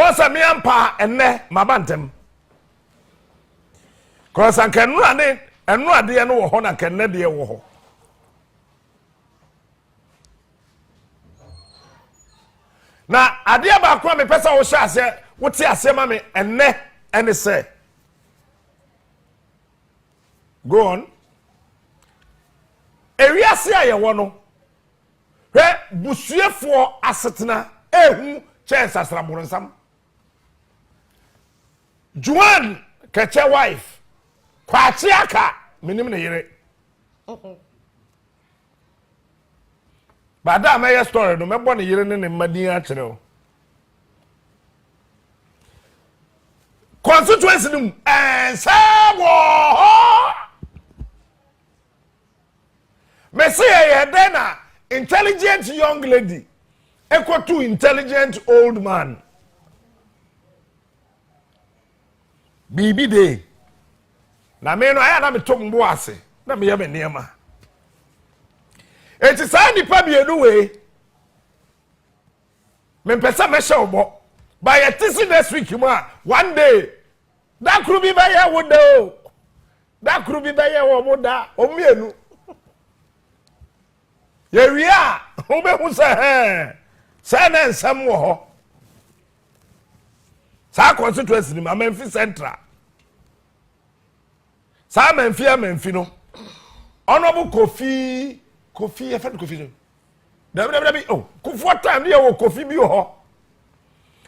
What's a me ampa enne mabantem. Cause I can run it and no idea no honor can ne de wo. Na adia ba kwa me pesa wo sha ase wote ase ma me enne ene say. Go on. Ewiase aye wo no. Hwe busuefo asetena ehu chance asrabonsam. Juan keche wife kwachi aka minim ne yire. Bada my story no mebo ne yire ne madin a kire o. Constituency dum sabo. Messi Dena, intelligent young lady, equal to intelligent old man. Bibi day. Na me no aya na me tom boase. Na me yame niema. Enti sa ni pa bienu we. Me pesa me hye obo. By a tisi next week one day. That could be by ya wo do. That could be by ya wo mo da. O mienu. Ye wi a wo be hu se na nsam wo ho. Sa constituency ni Memphis Central. Sa Memphis no. Honorable Kofi e fa Kofi no. Dabi oh, Kufuor time dey wo Kofi bi ho.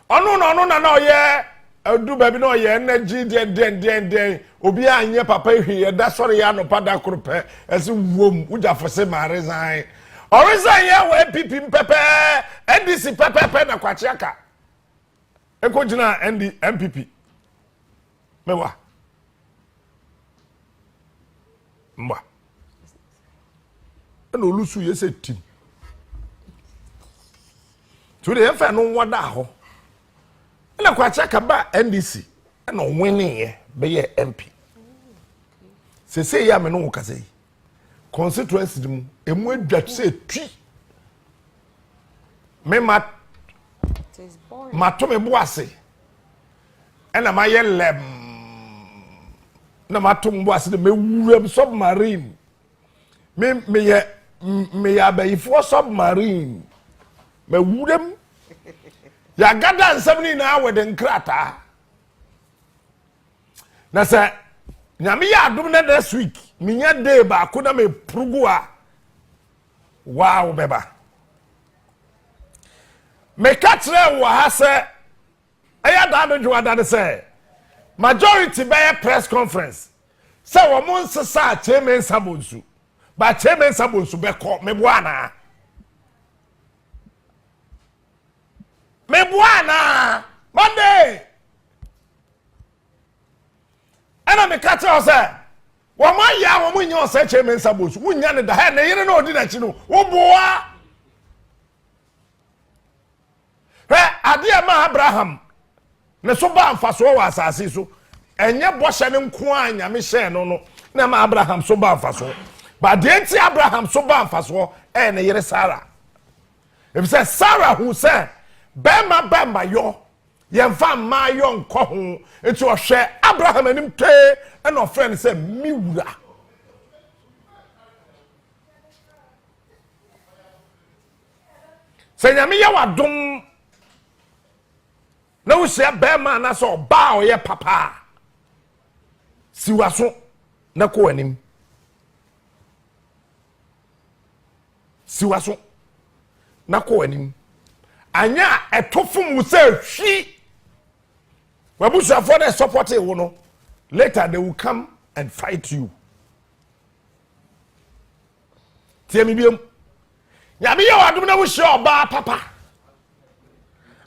Ono na ye adu baby no ye energy den obi anye papa hwi da sori ya no pada krope ese wom uja fose ma resign. O resign ya we NPP pepe NDC pepe na kwachi aka. Eko gina NPP. Mewa. Mba. Eno lusu ye se tim. Today e fa no wada ho. Na kwachi aka ba NDC na winning ye be ye MP. Se ya me no kase yi. Constituency dem emu adwa se twi. Me ma to me boase. Na ma ye lem. Na ma to me boase de me wuram submarine. Me ya bayifo submarine. Me wuram. Ya gada nsam na wede nkrata. Na se nyame ya adom na this week minya day ba ko na me prugu a wow beba me katre wo ha se aya da do jwa da se majority be press conference se wo mon sesa chairman sabonsu ba chairman sabonsu be ko me buana Monday ana me katre o se wo man ya wo mun nyo se chairman sabonsu wunya ne da ha na yire na odi na chi no wo boa ade ma Abraham ne so ba mfaso wa asase so enye boshe ne nko anya me hye no na ma Abraham so ba mfaso ba de enti Abraham so ba mfaso ne yire Sarah if say Sarah who say bema yo yemfa ma yo nko ho enti o hwe Abraham anim te and no friend say miwura say nyame ya wadom na wo se bema na so ba o ye papa siwaso na ko anim siwaso na ko anim anya etofum wo se hwi wabusa for the support wo no later they will come and fight you tiemi biem nyame ya wadom na wo hye oba papa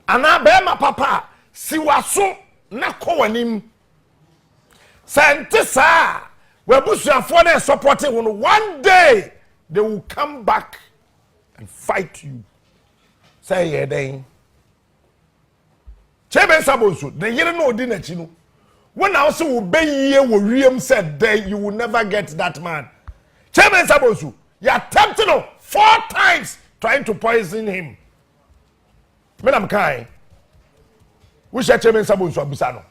ana bema papa siwaso na ko anim Santisa, we busu for the supporting one day they will come back and fight you. Say ye then. Chebe sabonsu, the yere no di na chi no. When I also will be ye wo wiem said day you will never get that man. Chebe sabonsu, you attempted 4 times trying to poison him. Madam Kai. we share chairman sabo nso abusa no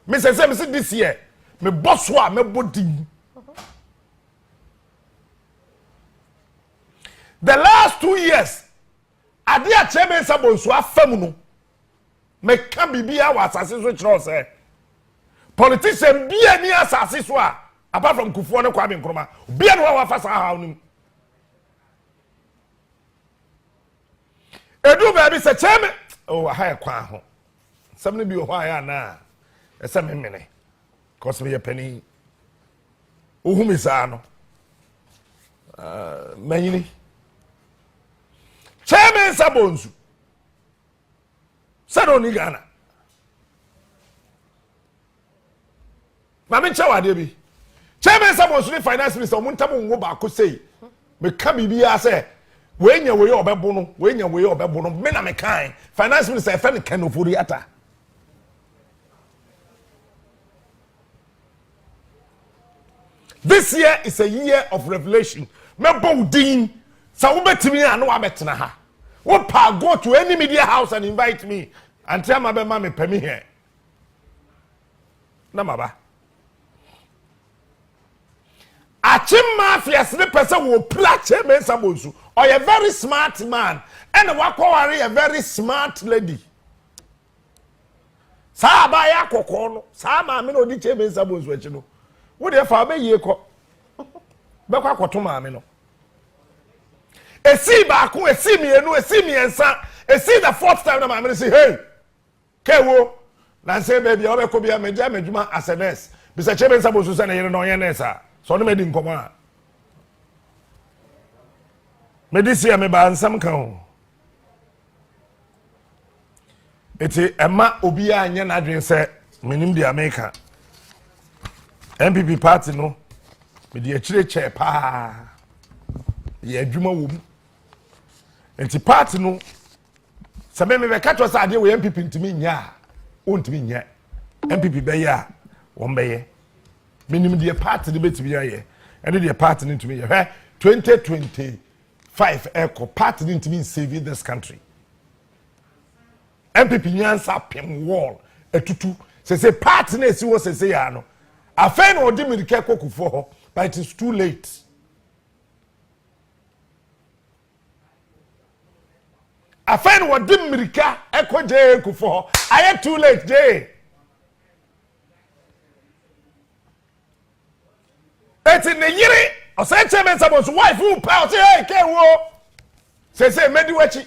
me say this year me boss wa me body the last 2 years ade a chairman sabo nso afam no me ka bibia wa asase so kire say politician bia ni asase so a apart from Kufuor ne Kwame Nkrumah bia no wa fa sa ha no edu baby say chairman oh ha kwa ho some bi ho ya na ese memene cause me penny ohumi sa no manyini chairman sabonsu sado ni Ghana mame chawade bi chairman sabonsu ni finance minister omuntabo ngo ba ko sei me ka bibia say we nya we obebo no we nya we obebo no me na me kan finance minister e fa ne kan ofori ata this year is a year of revelation me boldin sa wo betimi anu abetena ha wo pa go to any media house and invite me and tell my be me pay me here na maba achim mafia se person wo plache me sabonsu or a very smart man and wakwari a very smart lady sa ba ya kokko no sa ma me no di che me sabonsu achi no wo de fa be ye ko be kwa koto ma me no esi ba ko esi mienu esi miensa esi the fourth time na ma me say hey kewo na say baby o be ko bia me dia medjuma as a nurse bi se che me sabonsu se na yere no ye nurse a so no me di nkomo a me dis year me ba nsam kan ho eti ema obi anya na adwen se menim di America NPP party no me di akire che pa ye adwuma wo mu enti party no se me be ka to sa ade wo NPP ntimi nya o ntimi nya NPP be ya wo be ye menim di party de betimi ya ye ene di party ntimi ye 2025 eco party ntimi save this country NPP nyansa pem wall etutu se party na esi wo se ya no afen no di mirike kokufo ho but it is too late afen wo di mirika ekoje kufo ho aye too late je eti ne yiri o say chairman sabon's wife who pa say hey ke wo say medi wachi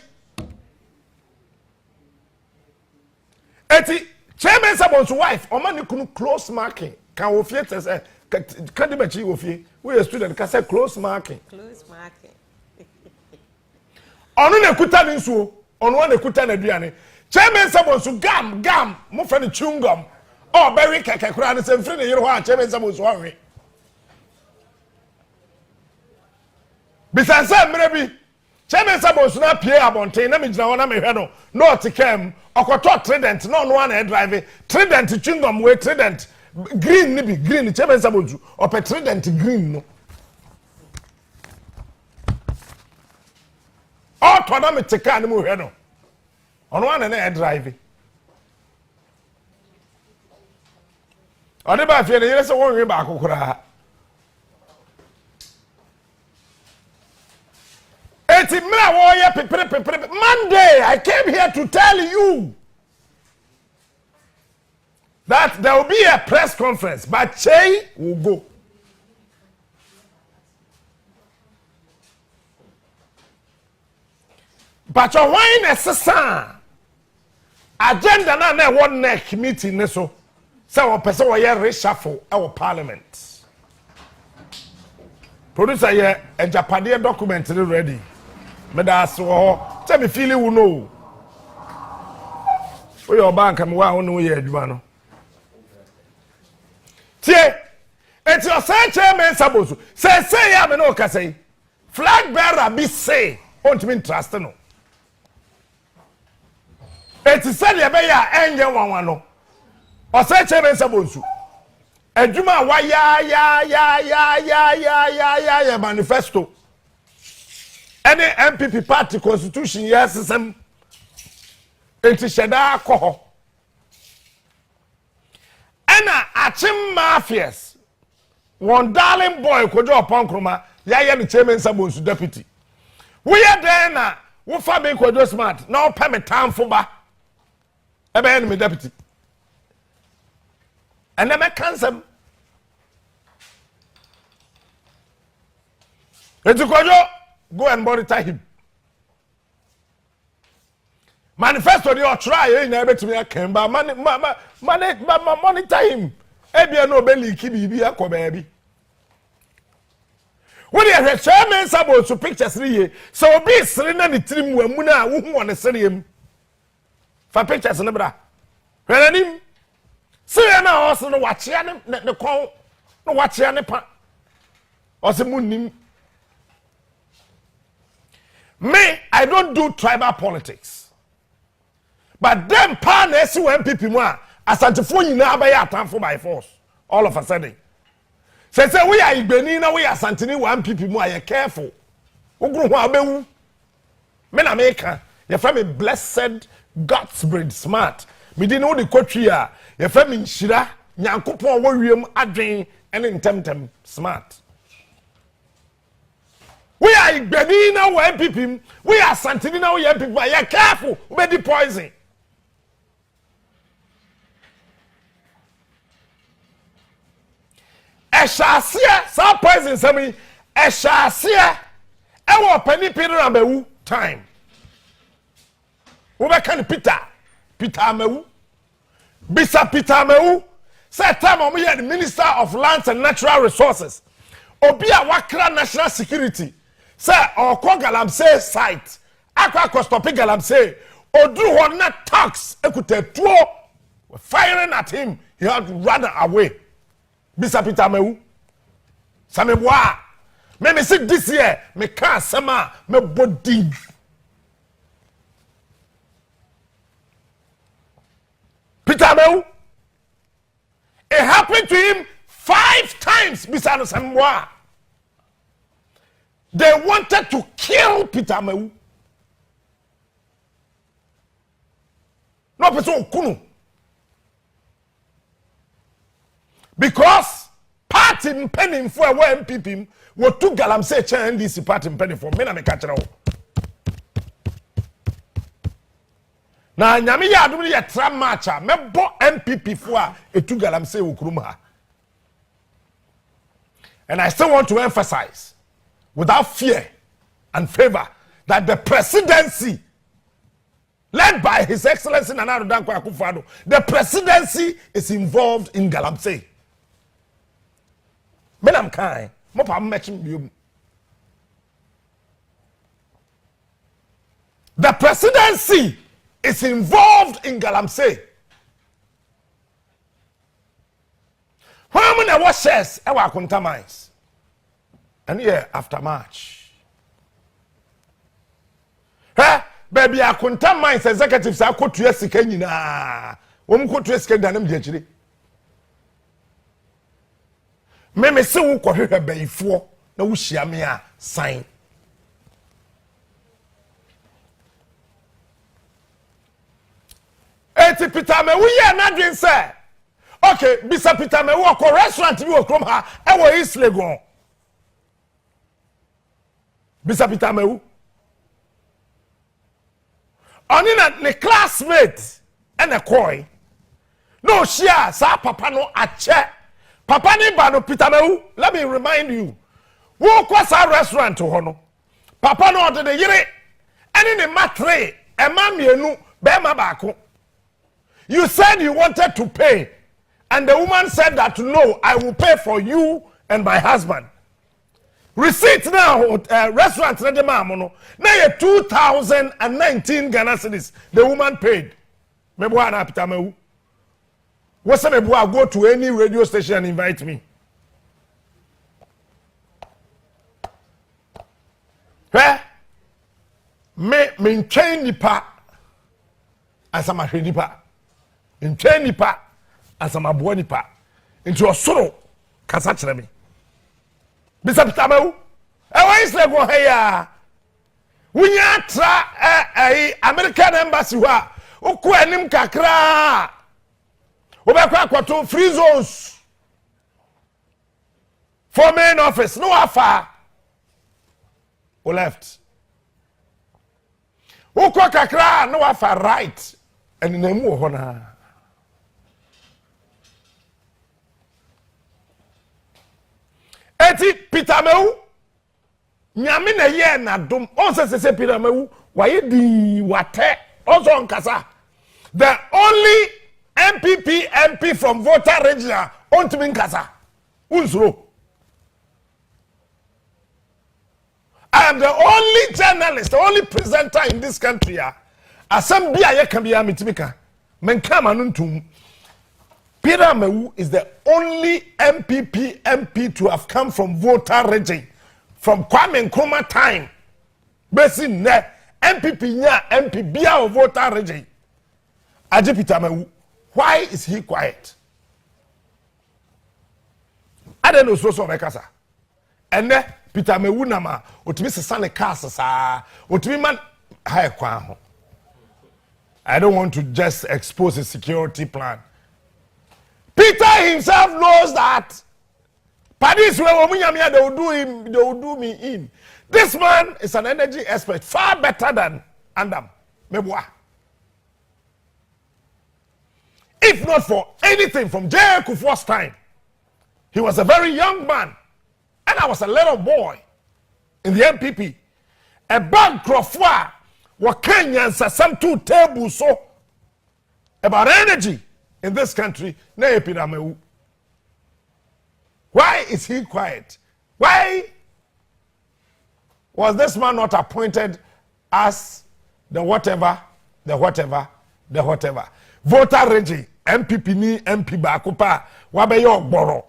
eti chairman sabon's wife o man kunu close marking kan wo fie say kan de bachi wo fie we a student ka say close marking onu na kuta ni nsuo onu na kuta na duane chairman sabon's gam mo fa ni chungum o berry kekekura ni se mfiri ne yiri ho a chairman sabon's wanwe bisansa mrebi chairman sabon's na pie abonten na me gina wona me hwe no not kem okoto trident no no na drive trident chungum we trident green ni bi green chairman sabon's ope trident green no o to na me tika ni mu hwe no ono na drive ode ba fie ne yere se won hwe ba akokora eti mra wo ye pepere Monday I came here to tell you that there will be a press conference but Che will go. But your wine necessary agenda na one neck meeting ne so say one person we reshuffle our parliament. Producer ye Agyapadee document ready. Me da so tell me feeling you know. We your bank am wa no ye adwuma no. Tie it's your say chairman sabosu. Say ya me no ka say. Flag bearer be say won't mean trust no. It's said ye be ya enye wanwa no. O say chairman sabosu. Adwuma wa ya manifesto. Any NPP party constitution yes some enti sheda ko ho ena achim mafias one darling boy kojo oponkroma ya ye no chairman sabonsu deputy we ya den na wo fa me kojo smart na o pa me tamfo ba ebe en me deputy and me cancel eti kojo go and monitor him manifesto dey try na betumi akemba monitor him ebia no be leak bibi akoba bi we dey chairman sabo so pictures riye so obi sere na ne tirim wamu na wo hu won serem fa pictures ne bra hweranim sere na oso no wachia ne kon no wachia ne pa oso munnim me I don't do tribal politics but them pa na esi NPP mu a asantefo nyina abaya atamfo by force all of a sudden say we are igbeni na we are santini NPP mu are careful oguru ho abewu me na me ka ye fa me blessed God's breed smart me di no de kotwi a ye fa me nhira nyankopon wo wiem adwen ene ntemtem smart we are igbeni na we NPP we are santini na we NPP are careful we be poison Eshasia sa poison sami eshasia ewo pani pin na bewu time wo be kan Peter Amewu bisa Peter Amewu say time o me the Minister of Lands and Natural Resources obi a wakra national security say okọ galamsey site akwa stop galamsey oduru ho na tax ekutatuo firing at him he had to run away bisa Peter Amewu sameboa me see this year me can sama me body Peter Amewu it happened to him 5 times bisa no sameboa they wanted to kill Peter Amewu no person kunu because party penning for a NPP wo to galamsey chair NDC party penning for me na me catch now na nyame ya adum ye tra matcha me bo NPP for a etu galamsey wo kurum ha and I still want to emphasize without fear and favor that the presidency led by His Excellency Nana Addo Dankwa Akufo-Addo the presidency is involved in galamsey. Menam kai mo pa matching biom the presidency is involved in galamsey how many washes e wa akunta mines and here after March baby akunta mines executives akotua sika nyina wom kotua sika danam di akire me se wo kohwehwe bayifo na wo hia me a sign eti Peter Amewu ye na dwen say okay bisa Peter Amewu ko restaurant bi wo krom ha e wo East Legon bisa Peter Amewu oni na ne classmate ene koi no share sa papa no ache Papa ni ba no Peter Amewu, let me remind you. Wo kwasa restaurant ho no. Papa no de yire ene ne matre e ma mienu be ma baako. You said you wanted to pay and the woman said that no, I will pay for you and my husband. Receipt now restaurant na de ma mo no. Na ye 2019 Ghana cedis the woman paid. Me bo na Peter Amewu. What's up, go to any radio station and invite me. Me train nipa as I'm a nipa. In train nipa as I'm a boy nipa. Into your solo, kasa chere me. Bisa Peter Amewu. Why is like one here? We tra American embassy wa. Uku enim kakra. Obekwa kwato free zones for main office no afa o left ukwa kakra no afa right and namu ho na eti Peter Mewu nyame na ye na dom on se Peter Mewu waye di wate also nkasa the only NPP MP from voter regional on to nkasa unzuro. I am the only journalist, the only presenter in this country. Assembly can be amitimika. Menkama nuntum. Peter Mewu is the only NPP MP to have come from voter region from Kwame Nkrumah time. Basi ne NPP nya MP bia of voter region. Peter Mewu, why is he quiet? I don't know so mekasa. And then Peter Mewu nama otimi sesane cars sa otimi man high kwa ho. I don't want to just expose his security plan. Peter himself knows that Padis where omunyamia they will do me in. This man is an energy expert far better than Andam Meboa. If not for anything from J. Kufuor's time, he was a very young man. And I was a little boy in the NPP. A bank crofwa wa Kenyans some 2 tables so about energy in this country. Why is he quiet? Why was this man not appointed as the whatever? Voter regime, NPP ni MP bakupa wabeyo boro.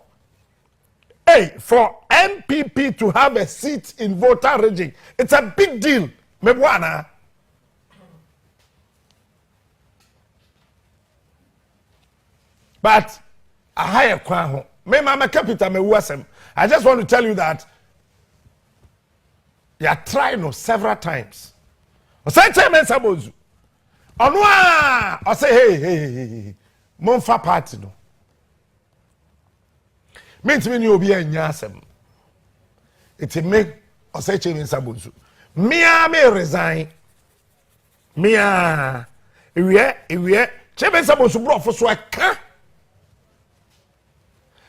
Hey, for NPP to have a seat in voter regime, it's a big deal. Mebwana. But a higher kwaho. Me mama capital me wasem. I just want to tell you that you are trying several times. Say chairman Sabozu. Onwa, I say hey. Monfa party no. Means me you be a nyasem. It make or say chairman Sabozu. Me resign. Iwe chairman Sabozu bro for so aka.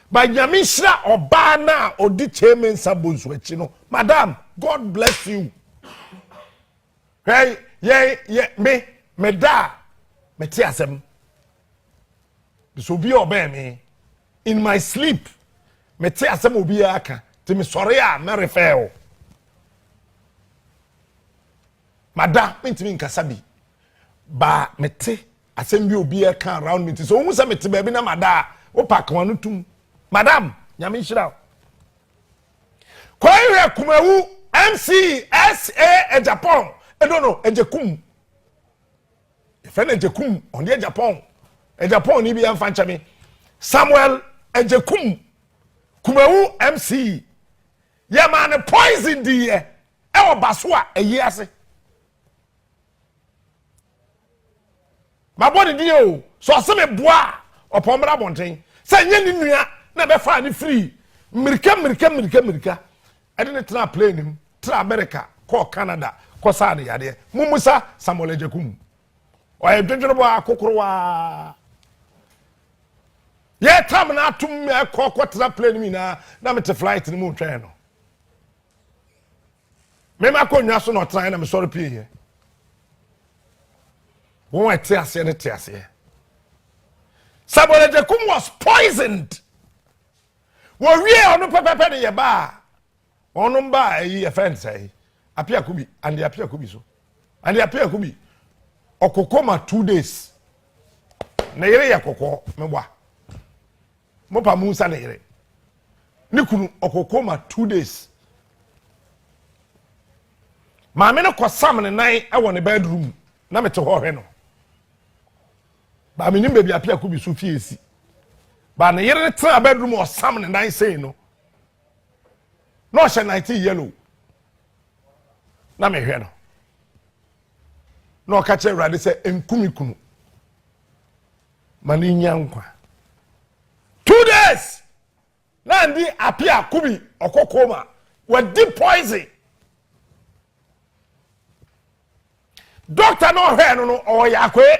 By Yamishra or Bana or the chairman Sabozu chino. Madam, God bless you. Hey, me da me tiasem. This will be obey me. In my sleep, me tiasem will be aka. To me sorry me refer. Madam, me to me kasabi. Ba me te asem bi obi aka around me. So who say me te baby na mada. O pack one tum. Madam, Yamishra. Kwa Kumewu MCSA e Japan. I don't know, Ejekum. If any Ejekum on the Japan. E Japan ni bi amfancha me. Samuel Ejekum. Kumewu MC. Ya man poison di e wo baswa eyi ase. Ma body di o. So se me boa opomra bonten. Say nye ni nua na be fa ni free. Mirika. I didn't try plane him. Try America, call Canada, call Saudi yade. Mumusa Samuel Ejekum. Oye dwedwebo akokrowa. Ye tam na atum me call try plane mi na me te flight ni mu twen no. Me ma ko nwa so no try na me sorry pie here. Won ate ase ne te ase. Samuel Ejekum was poisoned. Wo wie onu pepepe de ye ba. Onu ba yi e friend say. Apia kubi and the apia kubi so. And the apia kubi. Okokoma 2 days. Na yere ya kokko mebwa. Mopa Musa na yere. Nikunu okokoma 2 days. Ma me no kwasam ne nan e wo ne bedroom na mete ho hwe no. Ba me nim baby apia kubi so fiesi. Ba na yere tra bedroom o sam ne nan say no. No she 19 yellow. Na me hwe no. No ka che Awurade se enkumi kunu. Mani nya nkwa. man di apia kubi okokoma we deep poison doctor no hwe no oyakwe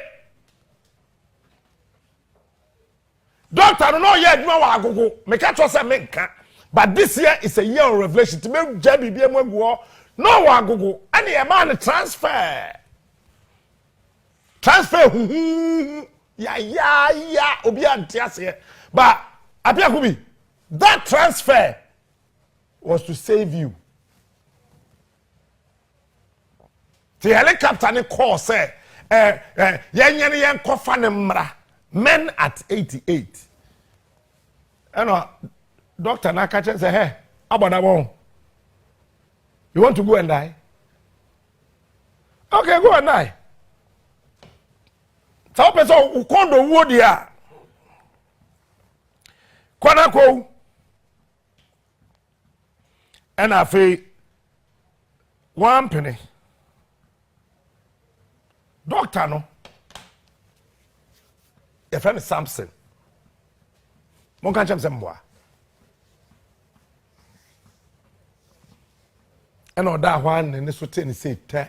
doctor no ye adwuma wa agogo me ka to say menka but this year is a year of revelation to me jabi bi emaguo no wa agogo and e man transfer ya obi antiase but apia kubi that transfer was to save you. The helicopter ne call say yen kofa ne mra men at 88. And doctor na catch say hey abodabon you want to go and die? Okay, go and die. So person ukondo wo dia kwana ko and afi one penny doctor no your friend is Samson mon kan chem semboa and oda hwan ne so te ne say te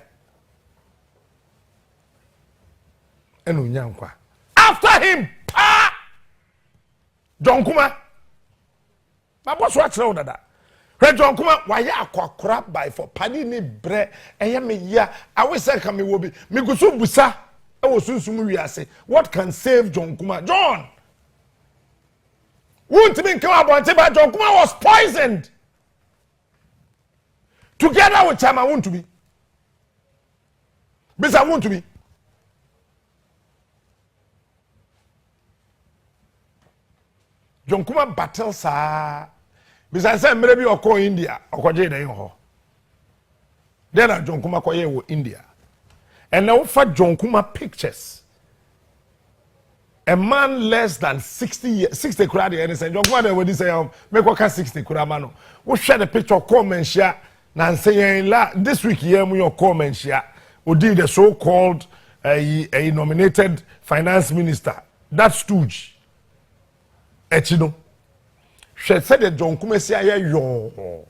and unyankwa after him pa John Kuma my boss watch now dada John Kuma why akwa by for pani ni bre eye me ya awe say ka me wo bi me gusu busa e wo sunsum wiase what can save John Kuma John won't mean come about but John Kuma was poisoned together with Chama want to be bisa want to be John Kuma battle sa bisa say mere bi okọ India okoje den ho then John Kuma koye wo India and now for John Kuma pictures a man less than 60 years 60 kura dey any say John Kuma dey we say make we 60 kura ma no we share the picture comment share na say this week here mu your comment share we did the so called a nominated finance minister that stooge echino she said the John Kuma say yo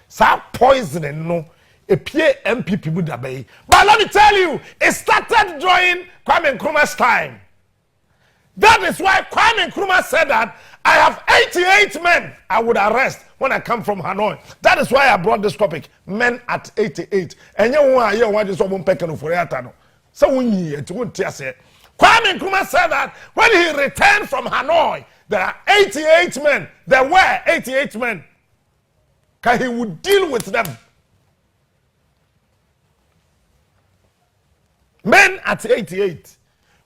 sa poisoning no a pie NPP bu da bay but let me tell you it started during Kwame Nkrumah's time. That is why Kwame Nkrumah said that I have 88 men I would arrest when I come from Hanoi. That is why I brought this topic, men at 88. And you want to hear so for so Kwame Nkrumah said that when he returned from Hanoi, there are 88 men. There were 88 men. Because he would deal with them. Men at 88.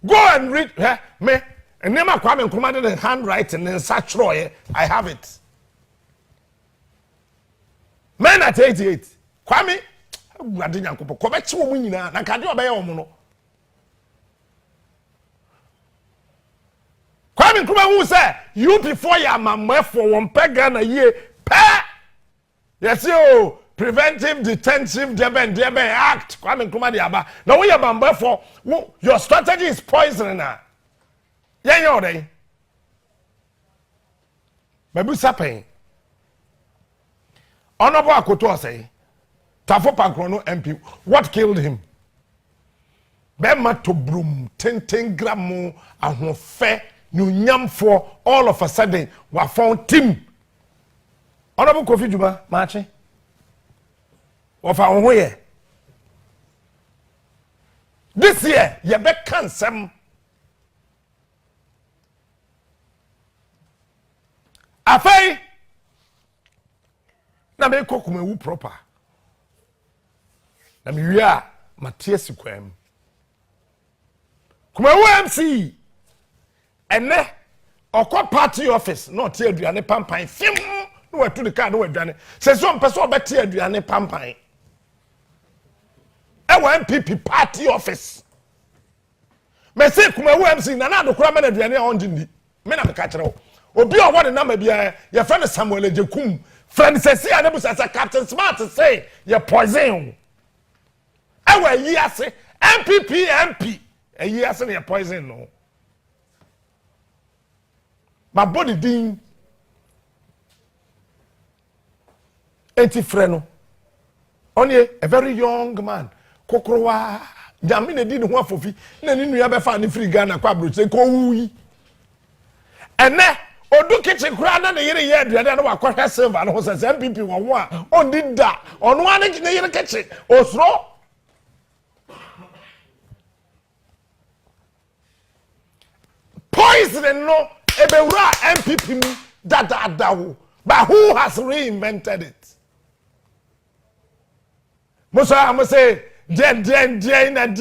Go and read me. And never Kwame Nkrumah did handwriting and such Roy. I have it. Men at 88. Kwame, Kwame Nkrumah who say you before your mama for one pagan a year. Yes, you preventive detentive deben act. Kwame Nkrumah diaba. Now we are bamba for your strategy is poisoning her. Yeah, you know Babu Sapin. Honorable Akoto say, Tafo Pankrono MP, what killed him? Bema to broom, 10 gram and fair, new yam for all of a sudden, we found Tim. Honorable Kofi Juba, Marchi. Of our way. This year, you bet can some. Afei na me kokume wu proper na me wia Matias kwam kuma wu MC ene okọ party office no tie aduane pampan fim no watu de car no aduane se so mpeso obete aduane pampan e wa NPP party office me se kuma wu MC na na adokura me na aduane a ondindi me na me ka kire wo obi o wode number bia your friend Samuel Ejekum friend sesi anabu sasa Captain Smart say you poison ewa yi ase NPP MP yi ase na poison no my body din enti freno onye a very young man kokrowa jami na di ne ho afofi na ni nua be fa ne free Ghana kwa broche ko wuyi ene odu kitchen kura na ne yire ye aduane na wakɔhwɛ silver no ho sɛ NPP wo ho a odi da ɔno ane ne yire kitchen osro poison no ebewura NPP mu dadadawo but who has reinvented it Musa amuse jen Alan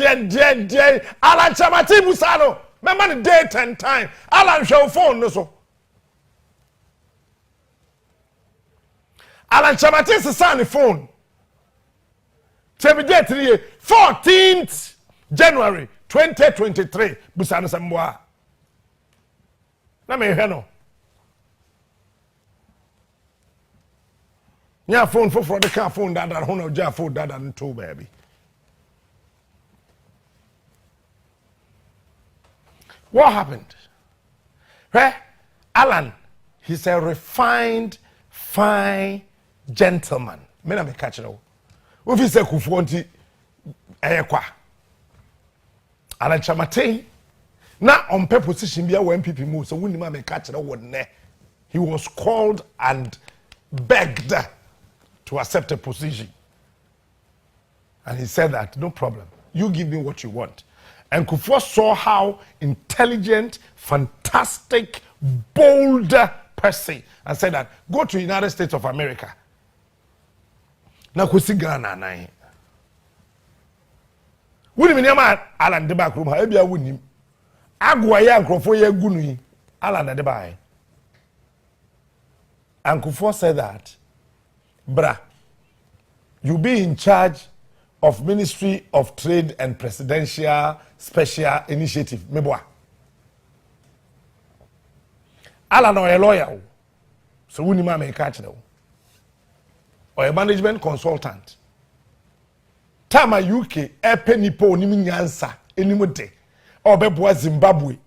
Chamati Musano remember the date and time Alan show phone no so Alan Chamati se sa ne phone Tebi date 14th January 2023 Busano Samboa na me hwe no nya phone for the car phone that hono ja phone that and two baby what happened Alan he's a refined fine gentleman me na me catch no we say kufu nti kwa Alan Chamate na on pe position bia wo NPP mu so woni ma me catch no wonne he was called and begged to accept a position. And he said that, no problem. You give me what you want. And Kufuor saw how intelligent, fantastic, bold person and said that, go to the United States of America. Na kusi Ghana na ye. Wuni mi niyama Alan de back room ha, ebia wuni. Agwa ya nkrofo ye gunu yi. Alan de back. And Kufuor said that, Bra, you be in charge of Ministry of Trade and Presidential Special Initiative. Meboa. Alan no a lawyer. So we need to catch them. Or a management consultant. Tama UK, a penny po ni minyansa, enimote. Or beboa Zimbabwe.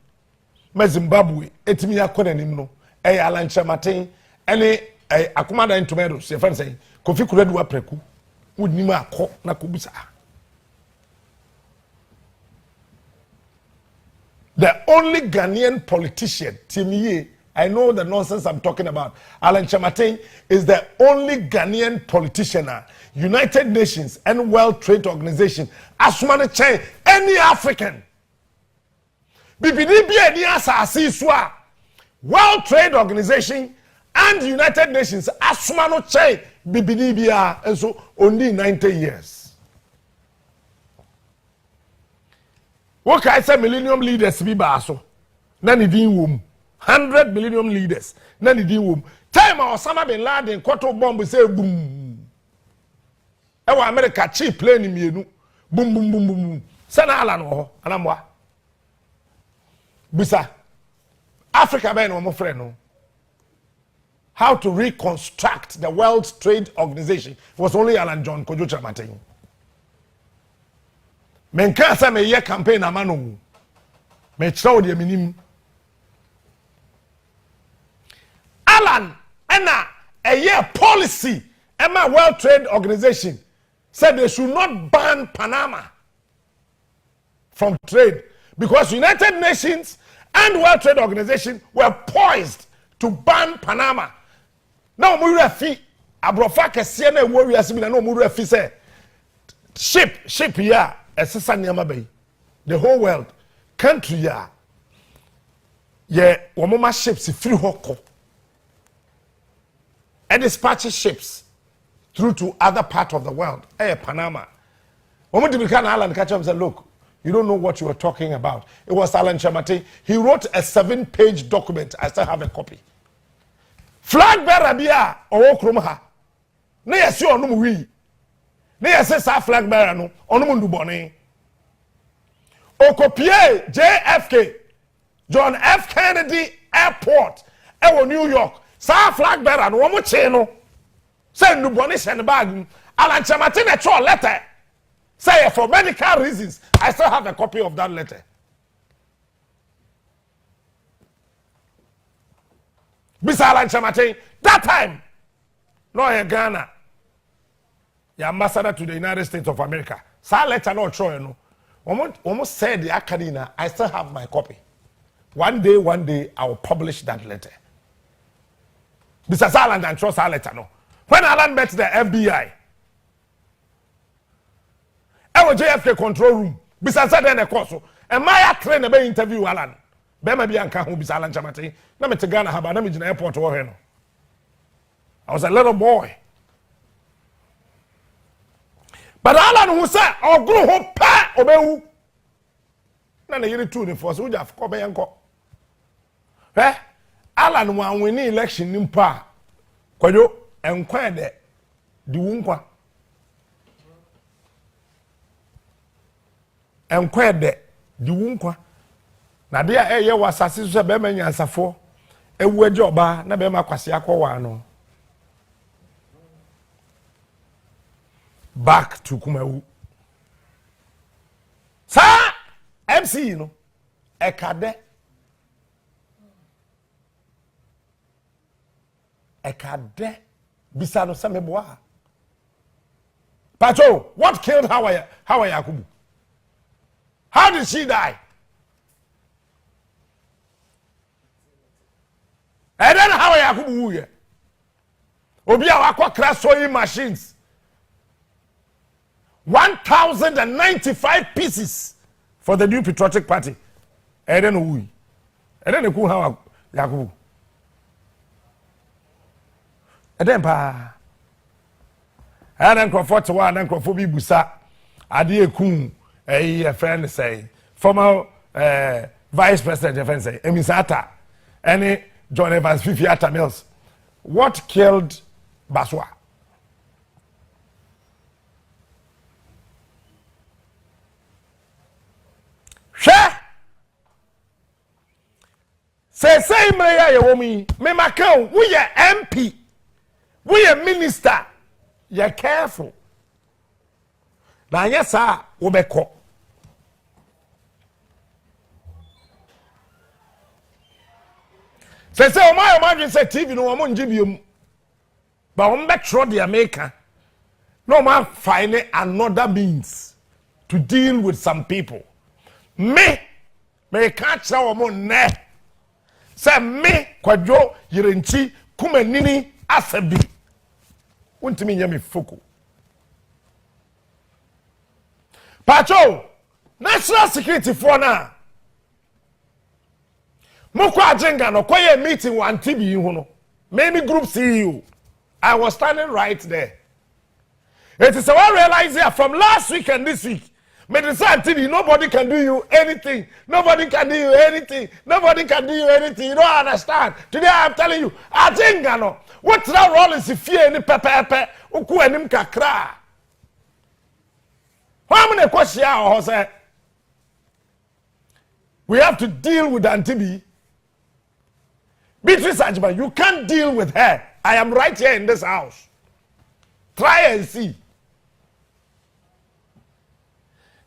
Me Zimbabwe, etimi yakone nimno. Alan Chamate, any akumada in tomatoes, your friend say, Kofi Kuredu Preku, would nima ko na kubusa. The only Ghanaian politician, Timiye, I know the nonsense I'm talking about. Alan Chamate is the only Ghanaian politician, United Nations and World Trade Organization, Asumane Chen, any African. BBDB ni asasi swa, World Trade Organization and the United Nations Asumano Che Bibinibia and so only 90 years. What can I say millennium leaders be baso? Nani din womb. 100 millennium leaders. Nani din womb. Time Osama bin Laden quarter bomb say boom. Ewa America cheap plane mienu. Boom boom boom boom boom. Sana Alan ho anamwa. Bisa. Africa ben no friend no. How to reconstruct the World Trade Organization was only Alan John Kojo Chamate. Men can't say me ye campaign amano. Me chau de minim. Alan ena a year policy Emma World Trade Organization said they should not ban Panama from trade because United Nations and World Trade Organization were poised to ban Panama. Now we refi abrofa kese na ewo wiase bi na no mu refi say ship here esesa niam bay the whole world country here ye womoma ships free hoko and dispatch ships through to other part of the world Panama womo dibika na Alan catch up say look you don't know what you are talking about. It was Alan Chamate. He wrote a 7-page document. I still have a copy. Flag bearer bia owo krom ha na yesi onum wi na yesi sa flag bearer no onum ndu bone okopie JFK John F Kennedy Airport e New York sa flag bearer no wo mo che no say ndu bone send bag Alan Chamate na cho letter say for medical reasons I still have a copy of that letter. Bisa Alan Chamate that time no in Ghana the ambassador to the United States of America. Sa letter no show no. Almost said the Acadina, I still have my copy. One day I will publish that letter. This is Alan and trust our letter no. When Alan met the FBI, I was JFK control room. Besides that, then a course. And my train about interview Alan. Bema Bianca who be Alan Chamati. Na me Ghana haba na me jina airport wo he no. I was a little boy. But Alan who said, "Oh, go home, pa obewu." Na na yiri two ni force. Uja afko be yanko. Alan wan win election nimpa. Kwajo enkwa de di wunkwa. Enkwa de di wunkwa. Na de a eye wasase so be ma nyansafo. Ewu aje oba na be ma kwase akwa no. Back to Kumawu. Sa MC no ekade bisano sameboa. Pacho, what killed Hawa Yakubu? How did she die? And then Hawa Yakubu ye. Obi awakwa crash sewing machines. 1,095 pieces for the new patriotic party. And then who? And then who Hawa Yakubu? And then pa. And then Crawford to one and Crawford be busa. Adi Kun a friend say former vice president defense say Emisata any John Evans Fifiata Mills. What killed Baswa? Say me womi me makao we are MP we are minister you careful na yesa obeko say o my say TV no mo njibiom ba o mbetro the America no man find another means to deal with some people me can't tell o mo ne say me kwadwo yirenchi kumanini asabi untimi nyame foko pacho national security for na moko ajenga no koye meeting one TB hu no maybe group CEO I was standing right there. It is I realize here from last week and this week medicine TV nobody can do you anything. Nobody can do you anything. Nobody can do you anything. You don't understand. Today I am telling you, ajenga no. What that role is fear any pepe uku enim kakra. How many questions or say we have to deal with Antibi. Beatrice Ajman, you can't deal with her. I am right here in this house. Try and see.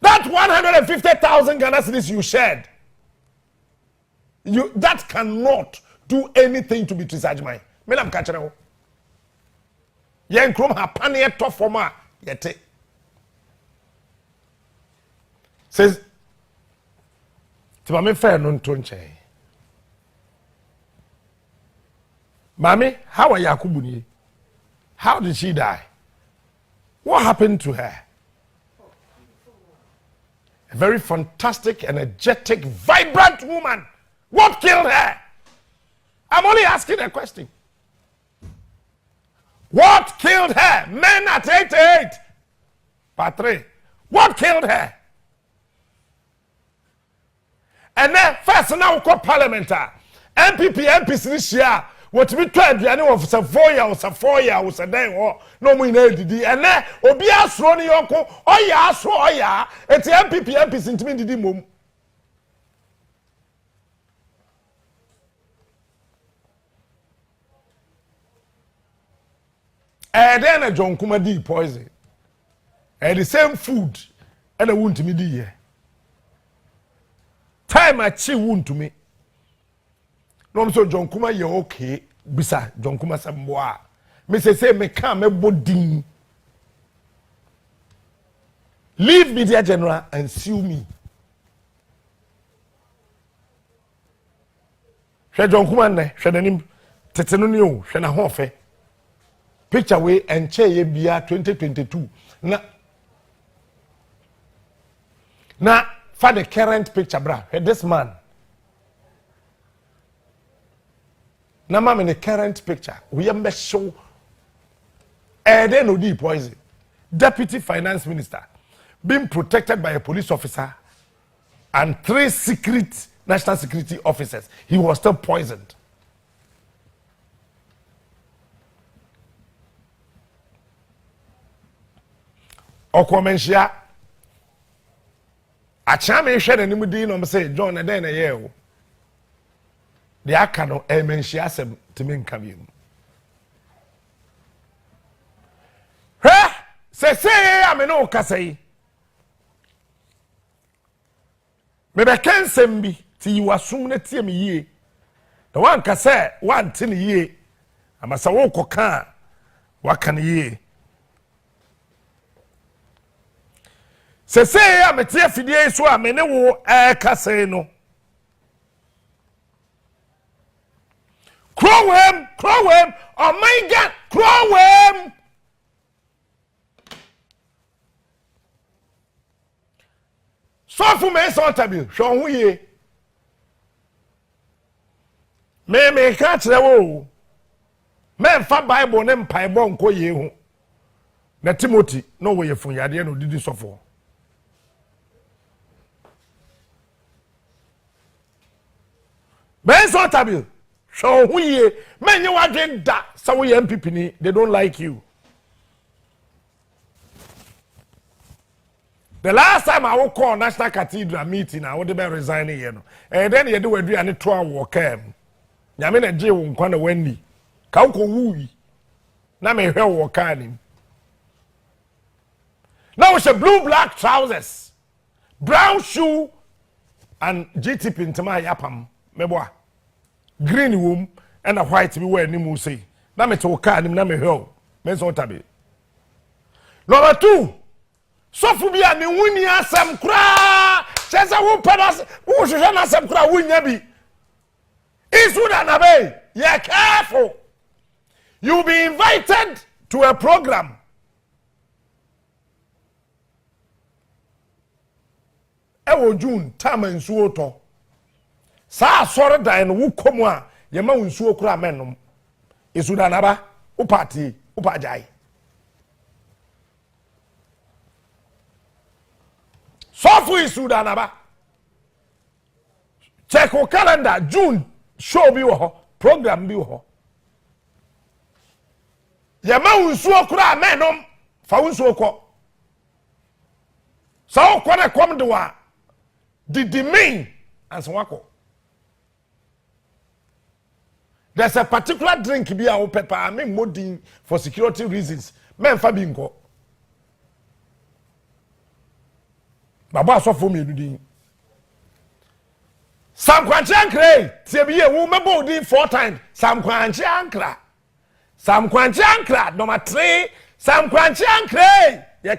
That 150,000 Ghana cedis you shared, that cannot do anything to Beatrice Ajman. Me nam catch now. Yen krom ha panier tough for ma yete. Says, "Timame fair non tonche." Mami, how are Yakubu ni? How did she die? What happened to her? A very fantastic, energetic, vibrant woman. What killed her? I'm only asking a question. What killed her? Men at 88. Patre. What killed her? And then first now call parliamentar. NPP MPs this year. What we tried the annual of Savoya or Safoya or Saday or no we know the and then Obi Asro ni yonko oh ya Asro oh ya it's MPP MPs into me the mum. And then a John Kumadi poison. And the same food and a wound to me the time I chi wound to me. No, so John Kuma, you're okay. Bisa John Kuma Samboa. Me say me come me bodin. leave media general and sue me. Hwɛ John Kuman ne hwɛ n'anim tete no ne o hwɛ na ho fɛ picture we enche ye bia 2022 na for the current picture bra hwɛ this man na ma me the current picture we am show then no deep poison deputy finance minister being protected by a police officer and 3 secret national security officers. He was still poisoned. Okomenshia achame hwe na nimu din no say John na den na ye o de aka no emenshia asem timi nka bi mu se ame no kasai me be kensem bi ti wasum na tie me yie da wan kasa wan te ne yie amasa wo koka waka ne yie se ame tie fidie so ame ne wo kasai no crowem oh my god crowem so for me so tabi hwo ho ye me ka kire wo me fa bible ne mpaebo nko ye hu na Timothy no wo ye fun yade no didi sofo me so tabi hwo ho ye me nye wadwen da so wo ye NPP ni they don't like you. The last time I will call National Cathedral meeting, I would be resigning here. And then you do a do and 2 hour cam. Yamina J won't come Wendy. Kauko wooey. Na me hell walk on him. Now it's a blue black trousers, brown shoe, and GT pin to my yapam. Meboa. Green womb and a white we wear nimu say. Na me to walk on him, na me hell. Men's what tabi. Number 2. So for me and wuni asem kra chesa wo padas wo hwehwe na asem kra wunya bi isu da na be ye careful you be invited to a program ewo June time nsuo to sa sore dan wo komu a ye ma nsuo kra menom isu da na ba wo party wo pajai Sofu isu da naba. Check your calendar. June show bi wo ho, program bi wo ho. Ya ma unsuo kura menom fa unsuo ko. So ko na kom de wa. Did mean as wako. There's a particular drink bi a wo pepper I mean modin for security reasons. Men fa bi nko. Baba so for me do Sam Kwanchi Ankre tie biye wo mebo din 4 times Sam Kwanchi Ankra number 3 Sam Kwanchi Ankre you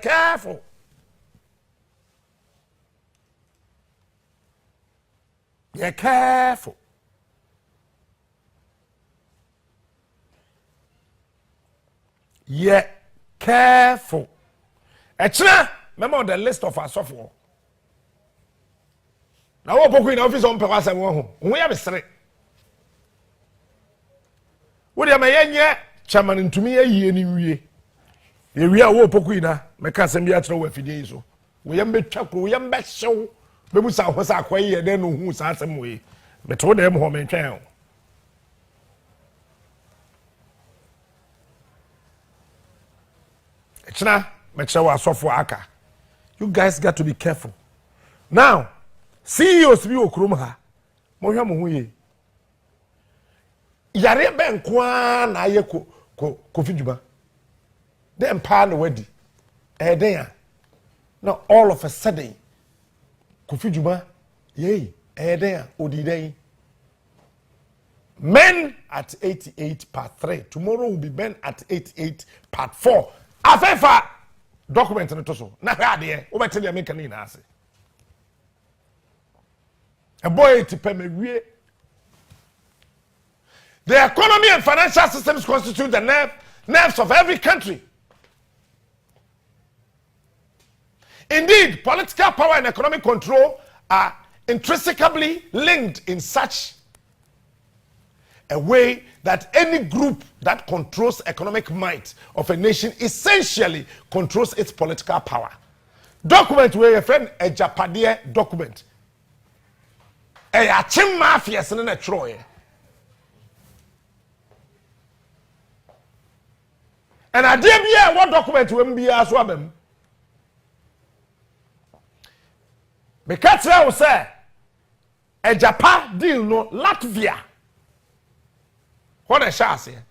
careful Echna remember on the list of our software now what poku in office on pekwa sem wo ho wo ya besere wo de ma yenye chairman ntumi yie ni wie ye wie a wo poku ina meka sem bia kire wo afidie so wo yam betwa kro wo yam be hyew be bu sa ho sa kwaye ye de no hu sa asem we beto de mo ho mentwen echna me kire wa asofo aka you guys got to be careful now CEOs bi okrum ha mo hwa mo hu ye yare ben kwa na ye ko fiduma dem pa no wadi den now all of a sudden ko fiduma ye den odiden men at 88 part 3 tomorrow will be men at 88 part 4 afefa document no to so na hwa de wo bete de make na ina ase a boy ti pemewie. The economy and financial systems constitute the nerves of every country. Indeed, political power and economic control are intrinsically linked in such a way that any group that controls economic might of a nation essentially controls its political power. Document where your friend Agyapadee document. Achim mafia sene na troye. And I did be what document will be as well. Because I will say Agyapadee no Latvia. What a chance here.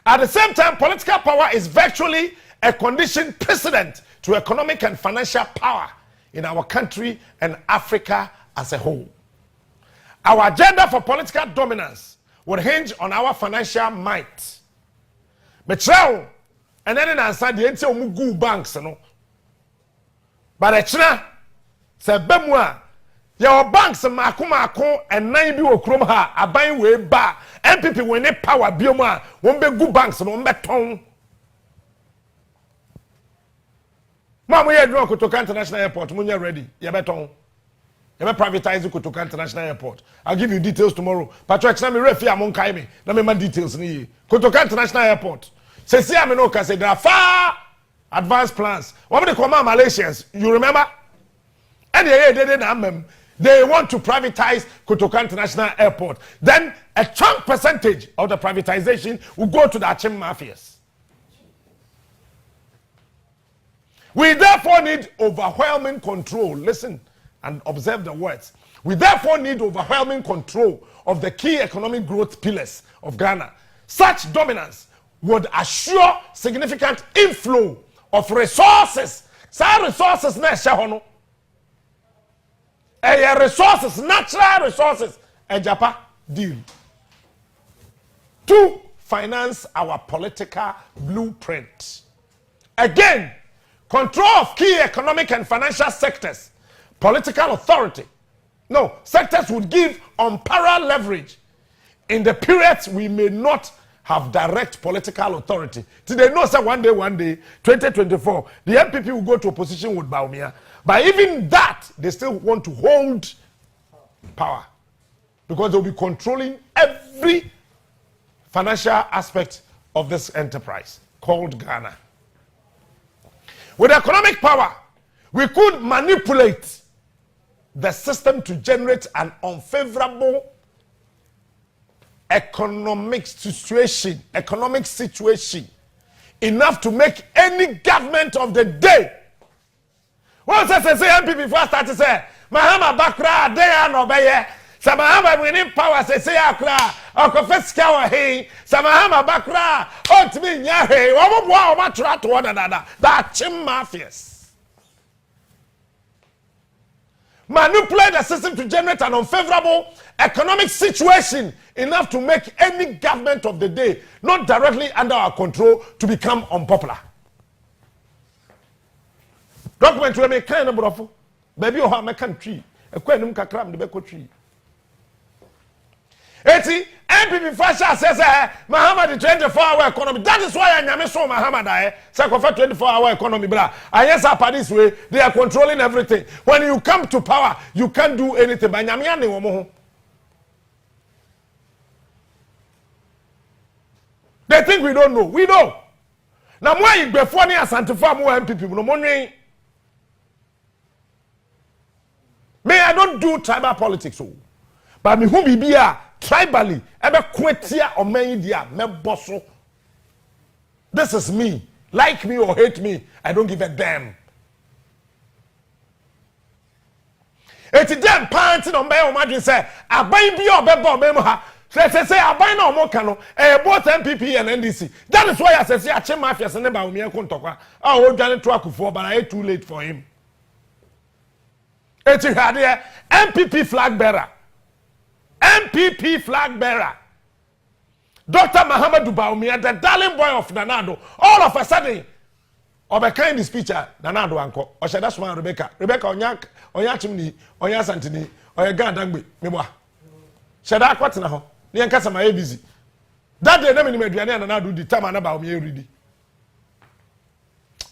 At the same time, political power is virtually a condition precedent to economic and financial power in our country and Africa as a whole. Our agenda for political dominance would hinge on our financial might. Betrayal, and then answer the entire Mugu banks, no. But a China, say Bemwa, your banks mako and 9 bi okrom ha aban we ba NPP we ne power biom a won be gu banks no be ton mama ye drum Kotoka International Airport munya ready ye be ton ye be privatize Kotoka International Airport. I'll give you details tomorrow. Patrick na me refi amon kai me na me ma details ni Kotoka International Airport say see am no ka say there are far advanced plans. What they call Malaysians, you remember? And they want to privatize Kotoka International Airport. Then a chunk percentage of the privatization will go to the Achim mafias. We therefore need overwhelming control. Listen and observe the words. We therefore need overwhelming control of the key economic growth pillars of Ghana. Such dominance would assure significant inflow of resources. Some resources na shahono. Resources, natural resources, Agyapadee. To finance our political blueprint. Again, control of key economic and financial sectors, political authority. No, sectors would give unparalleled leverage in the periods we may not have direct political authority. Today, know say one day, 2024, the NPP will go to opposition with Baumia. But even that, they still want to hold power. Because they'll be controlling every financial aspect of this enterprise called Ghana. With economic power, we could manipulate the system to generate an unfavorable economic situation enough to make any government of the day. What say NPP before start to say Mahama Bakra dey no beye say Mahama winning power say akra okofeska wa he say Mahama Bakra otimi nya he wo boa o matura to one another that Achim mafias manipulate the system to generate an unfavorable economic situation enough to make any government of the day not directly under our control to become unpopular. Document we make kind of brofo. Baby o ha make country. E kwa enum kakra me be ko tree. Eti NPP fashion says Muhammad 24-hour economy. That is why anyame so Muhammad say for 24-hour economy bra. And yes this way they are controlling everything. When you come to power, you can't do anything. But anyame ane wo mo ho. They think we don't know. We know. Now why you before ni asantefo am NPP no monwe. Me, I don't do tribal politics, so. But me who be tribally, ebe kwetia or many dia me bosso. This is me. Like me or hate me, I don't give a damn. It's them panting on my imagine say, I buy be your bebo ha. Say I no more cano, both NPP and NDC. That is why I say I change mafia and never me kontokwa. I hold Johnny Track for, but I ain't too late for him. It's a NPP flag bearer. NPP flag bearer. Dr. Muhammadu Baumia, the darling boy of Nanado, all of a sudden, Obeka in the speech Nana do anko. Oshada suma Rebecca. Rebecca onya chimni, onya santini, oya gandangbe meboa. Shada kwatena ho. Ni enkasa ma busy. That day na me ni aduane na do the time na ba o me ready.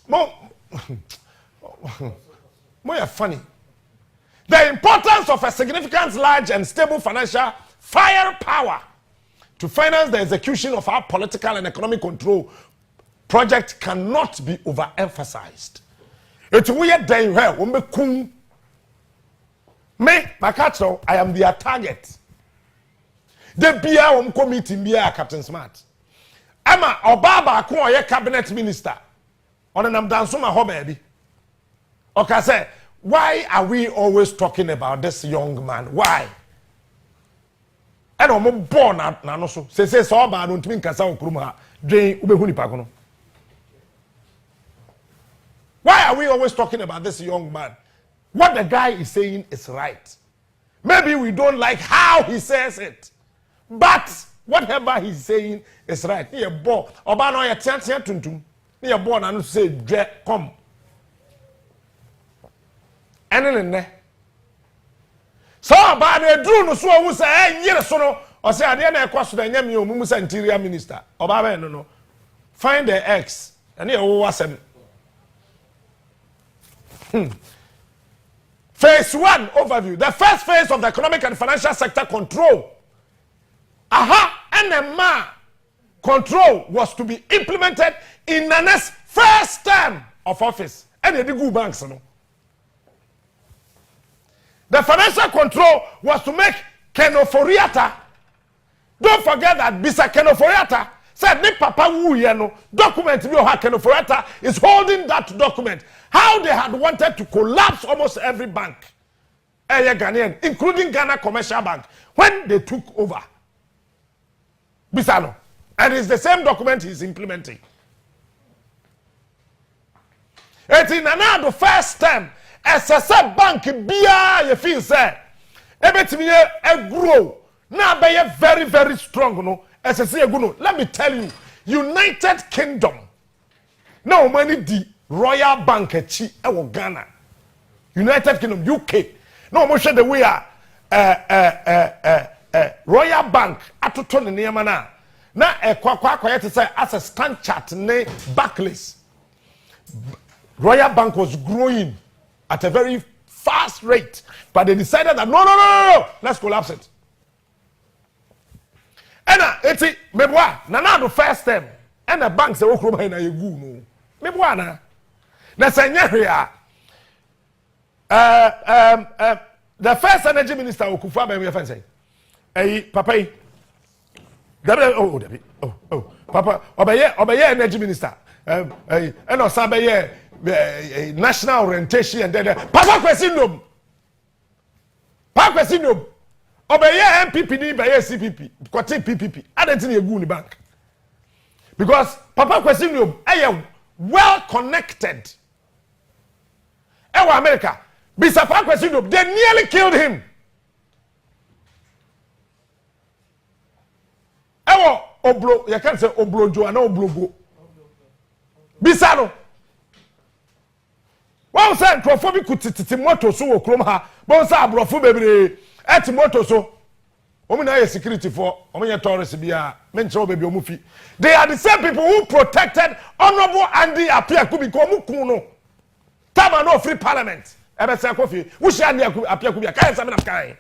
Mo you're funny. The importance of a significant, large, and stable financial firepower to finance the execution of our political and economic control project cannot be overemphasized. It's weird day where me, Makacho, I am their target. The BIA committee BIA Captain Smart. Emma Obaba a cabinet minister. On an amdansuma ho baby. Okay, say, why are we always talking about this young man? Why? And I'm born na no so. Say so ba no ntimi nkasa okrum ha. Dwen ubehu nipa kono. Why are we always talking about this young man? What the guy is saying is right. Maybe we don't like how he says it. But whatever he's saying is right. He a boy. Oba no ye tiantia tuntum. He a boy na no say dwe come. Enene. So ba na edru no so wu say yire so no o say ade na ekwaso da nyame o mumu say interior minister. Oba ba no find the X. And he wo wasem. Phase 1 overview. The first phase of the economic and financial sector control. NMA control was to be implemented in Nana's first term of office. And the good banks, no. The financial control was to make Kenoforiata. Don't forget that Bisa Kenoforiata said, "Ni Papa Wu no document we have Kenoforiata is holding that document." How they had wanted to collapse almost every bank, Ghanaian, including Ghana Commercial Bank, when they took over. Bisano. And it's the same document he's implementing. It's in another first term. SSA Bank Bia, you feel say, everything a grow. Now be very, very strong. No, SSA Guno. Let me tell you, United Kingdom. No money the Royal Bank chi Ghana. United Kingdom, UK. No more the way Royal Bank atoto ne niyama na kwakwa to say as a stand chart ne Barclays. Royal Bank was growing at a very fast rate, but they decided that no, let's collapse it. And it's mebwa na the first time and the bank say okro na yegu no mebwa na senya hwea the first energy minister Okufu Abem ye fan say papa papa obeye energy minister and osabe national orientation and then papa kwesinom obeye NPP ni beye CPP kote PPP adentin egu ni bank because papa kwesinom well connected America bisa papa kwesinom they nearly killed him. Oblo, you can't say Oblojo and Oblogo. Bisano. One said, Crophobic could Timoto so Kromha, Bonsa Brofu baby, at Timoto so. Omina security for Omina Torres Bia, Mencho baby Omufi. They are the same people who protected Honorable Andy Apia Kubiko Mukuno. Tama no free parliament. Ebesa Kofi, Wushi Andy Apia Kubia, Kaya Samina Kai.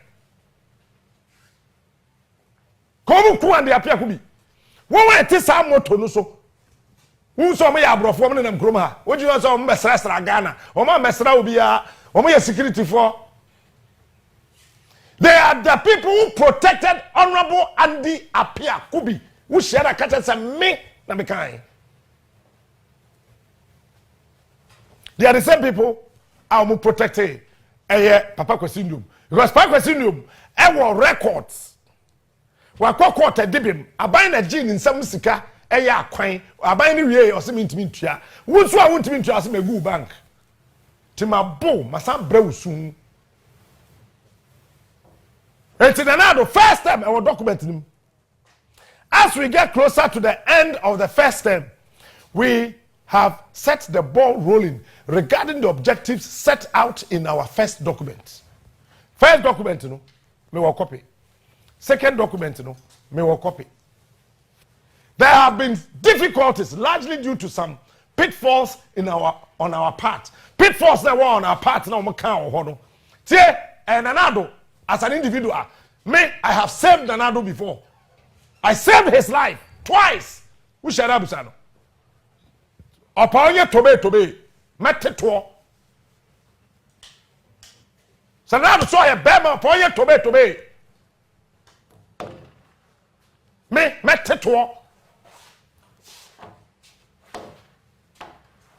Komu ku and Apia Kubi. Wo enti sa moto no so. Wo so me ya abrofo me nam krom ha. Wo ji so me mesra Ghana. O ma mesra obi a, o me security for. They are the people who protected Honorable Andy Apia Kubi. Who share that catch say me na me kan. They are the same people who protected Papa Kwesindum. Because Papa Kwesindum records. Wakoko te dibim aban na gin nsam sika eya akwan aban ni wie o se mintimi ntua wonso a wontimi ntua se megu bank timabo masam brewsun the first time our document nim. As we get closer to the end of the first term we have set the ball rolling regarding the objectives set out in our first document. First document, me will copy. Second document, me will copy. There have been difficulties, largely due to some pitfalls on our part. Pitfalls that were on our part now, we can't. And Nanado, as an individual, I have saved Nanado before. I saved his life twice. We shall have Sano. Upon your tobe, met it to. So now saw a bema upon your tobe. Met it to.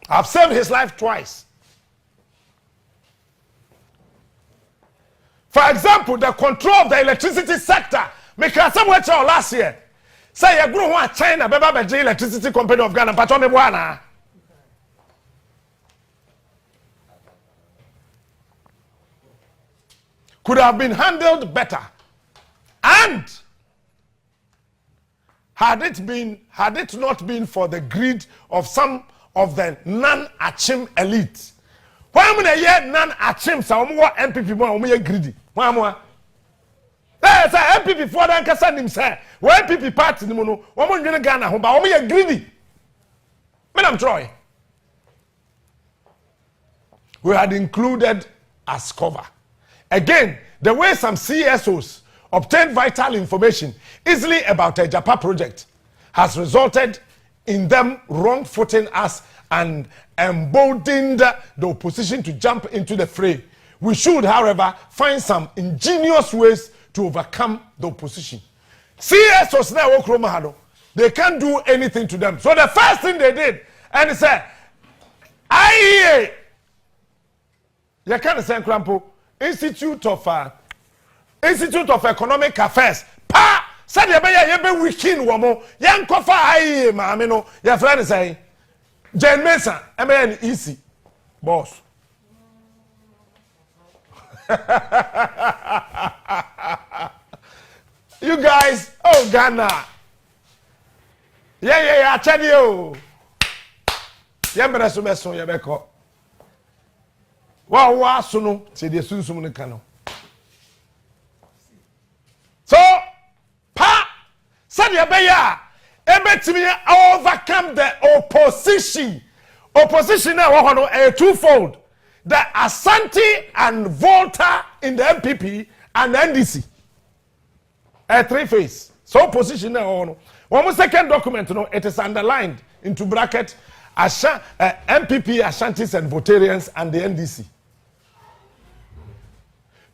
I've saved his life twice. For example, the control of the electricity sector. Because somewhere last year, say you grew one China, Beba Electricity Company of Ghana, Patome Buana. Could have been handled better. And had it not been for the greed of some of the non-Achim elite. Why am I non-Achim? So I'm more NPP more. I'm greedy. Why am I? There's a NPP for them. Can send him say. Why NPP party ni mono? I'm going to Ghana. But I'm greedy. Madam Troy. We had included as cover. Again, the way some CSOs obtained vital information easily about the Agyapadee project has resulted in them wrong-footing us and emboldened the opposition to jump into the fray. We should, however, find some ingenious ways to overcome the opposition. CSOs now, they can't do anything to them. So the first thing they did, and they said, IEA, you can't say, Institute of Economic Affairs, said you be weekend woman, young coffee, I, mamma, your friend is saying, Jane Mason, MN easy, boss. You guys, oh Ghana. Yeah, I tell you. Yamberesumeso yabeko. Wa sunu, se de sunsum ne kano. So, said Yabeya, ebetimi overcome the opposition. Opposition now a twofold. The Asante and Volta in the NPP and the NDC. A three-phase. So opposition now. One second document, it is underlined into bracket NPP, Ashantis and Votarians and the NDC.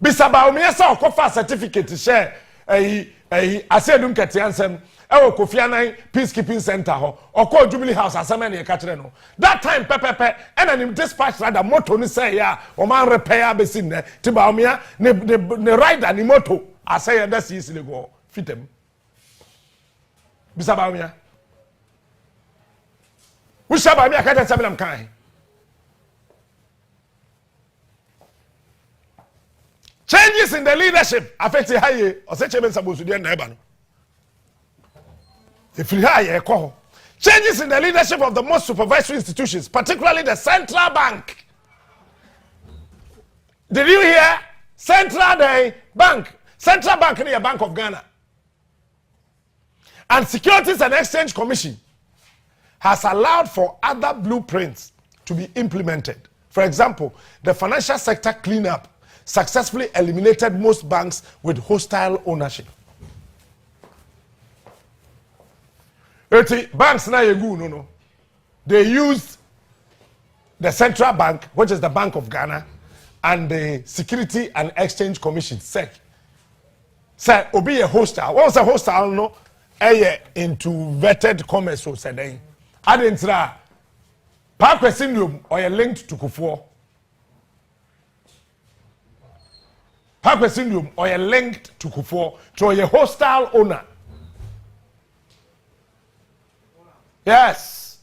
Bisaba umiasa okofa certificate share asedum ketiansem ewo Kofi Annan peacekeeping center ho okọ Jubilee House asema na ka kire no that time pepepe enanim dispatch rider moto ni say ya o man repair besin ne tiba umia ne rider ni moto asaya that is le go fitem bisaba umia wishaba umia ka tell them kan changes in the leadership affect high or such a supposed to be an if you high changes in the leadership of the most supervisory institutions, particularly the central bank. Did you hear? Central Bank near Bank of Ghana. And Securities and Exchange Commission has allowed for other blueprints to be implemented. For example, the financial sector cleanup successfully eliminated most banks with hostile ownership. Banks now they used the central bank, which is the Bank of Ghana, and the Security and Exchange Commission, SEC. Say, obi a hostile. What was a hostile? No, into vetted commerce. So said, I didn't try. Park syndrome or a linked to Kufuor. Park syndrome or a linked to Kufuor to a hostile owner. Yes.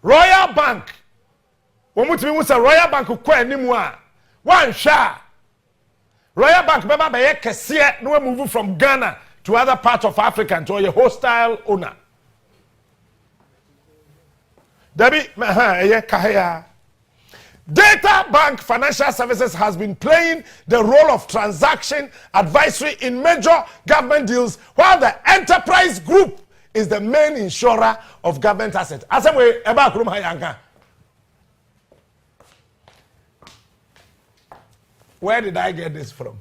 Royal Bank. When we say Royal Bank, one share. Royal Bank, no move from Ghana to other parts of Africa to a hostile owner. Debbie, kahaya. Data Bank Financial Services has been playing the role of transaction advisory in major government deals, while the enterprise group is the main insurer of government assets. Asemwe eba kurum hayanka. Where did I get this from?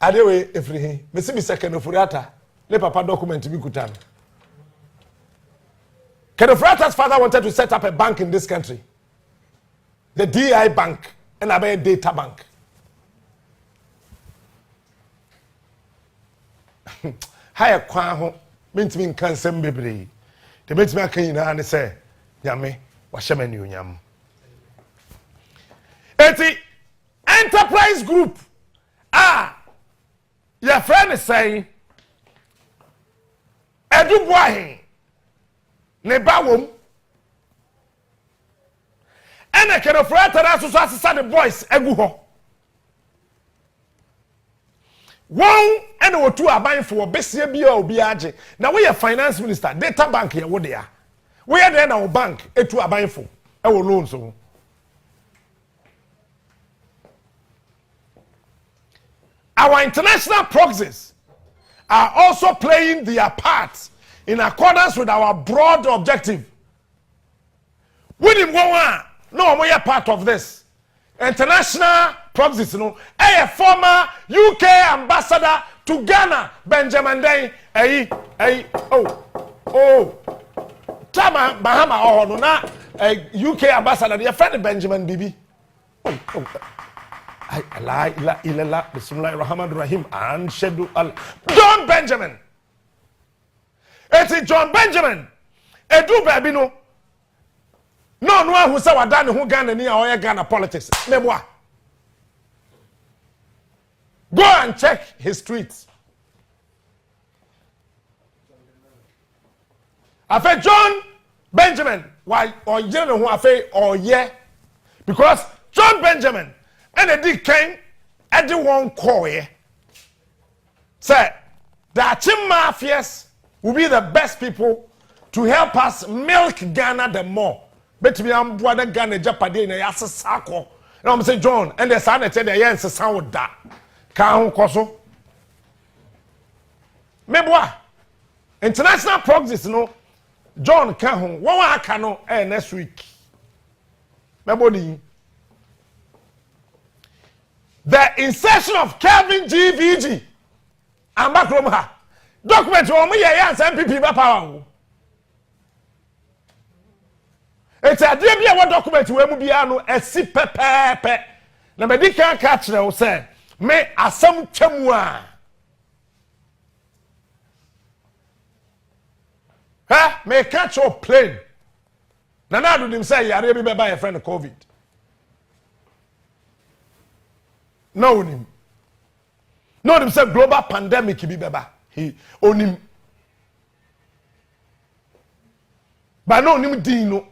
Adewe efrihi. Mesi bi second ofuriata. Le papa document bi kutan. Kenofrata's father wanted to set up a bank in this country. The DI Bank and a data bank. Higher Kwaho means me cancer baby. The makes me a king and say, Yame, washaman you yam. Eti enterprise group. Your friend is saying, Edu Boahin. Ne bawom ene kenofrata na so asesa the boys egu ho won ene wotu aban fo obesia bia obi age na we finance minister data bank ye wo de a we ye de na wo bank etu aban fo e wo loan so our international proxies are also playing their part in accordance with our broad objective. Winning one, no more part of this. International proxies, a former UK ambassador to Ghana, Benjamin Day, Tama Bahama or no, a UK ambassador, your friend Benjamin Bibi. Bismillahirrahmanirrahim, and Shedu Allah. John Benjamin. It's John Benjamin. Edu baby no. No who say wadane who Ghana ni or Ghana politics. Memoir. Go and check his tweets. Afe John Benjamin. Why or you know who afe or yeah? Because John Benjamin and Eddie came at the one call here. Say the Achim mafias will be the best people to help us milk Ghana the more. Bet me am brother Ghana Agyapadee na yase sako. Na I'm say John and the son tell the yense sound da. Ka ho koso. Meboa. International proxies no John ka ho. Won aka no next week. Mebodi. The insertion of Kelvin GVG. Ambakrom ha. Document wo me yes NPP ba power. It's a dey bia what document we mu bia no esi pepepe. Na me di kan ka kire wo say me asem twemu a. Me catch your plane. Na na do dim say yare bi be ba your friend COVID. No nim. No dim say global pandemic bi be ba. He onim. But no onim dino.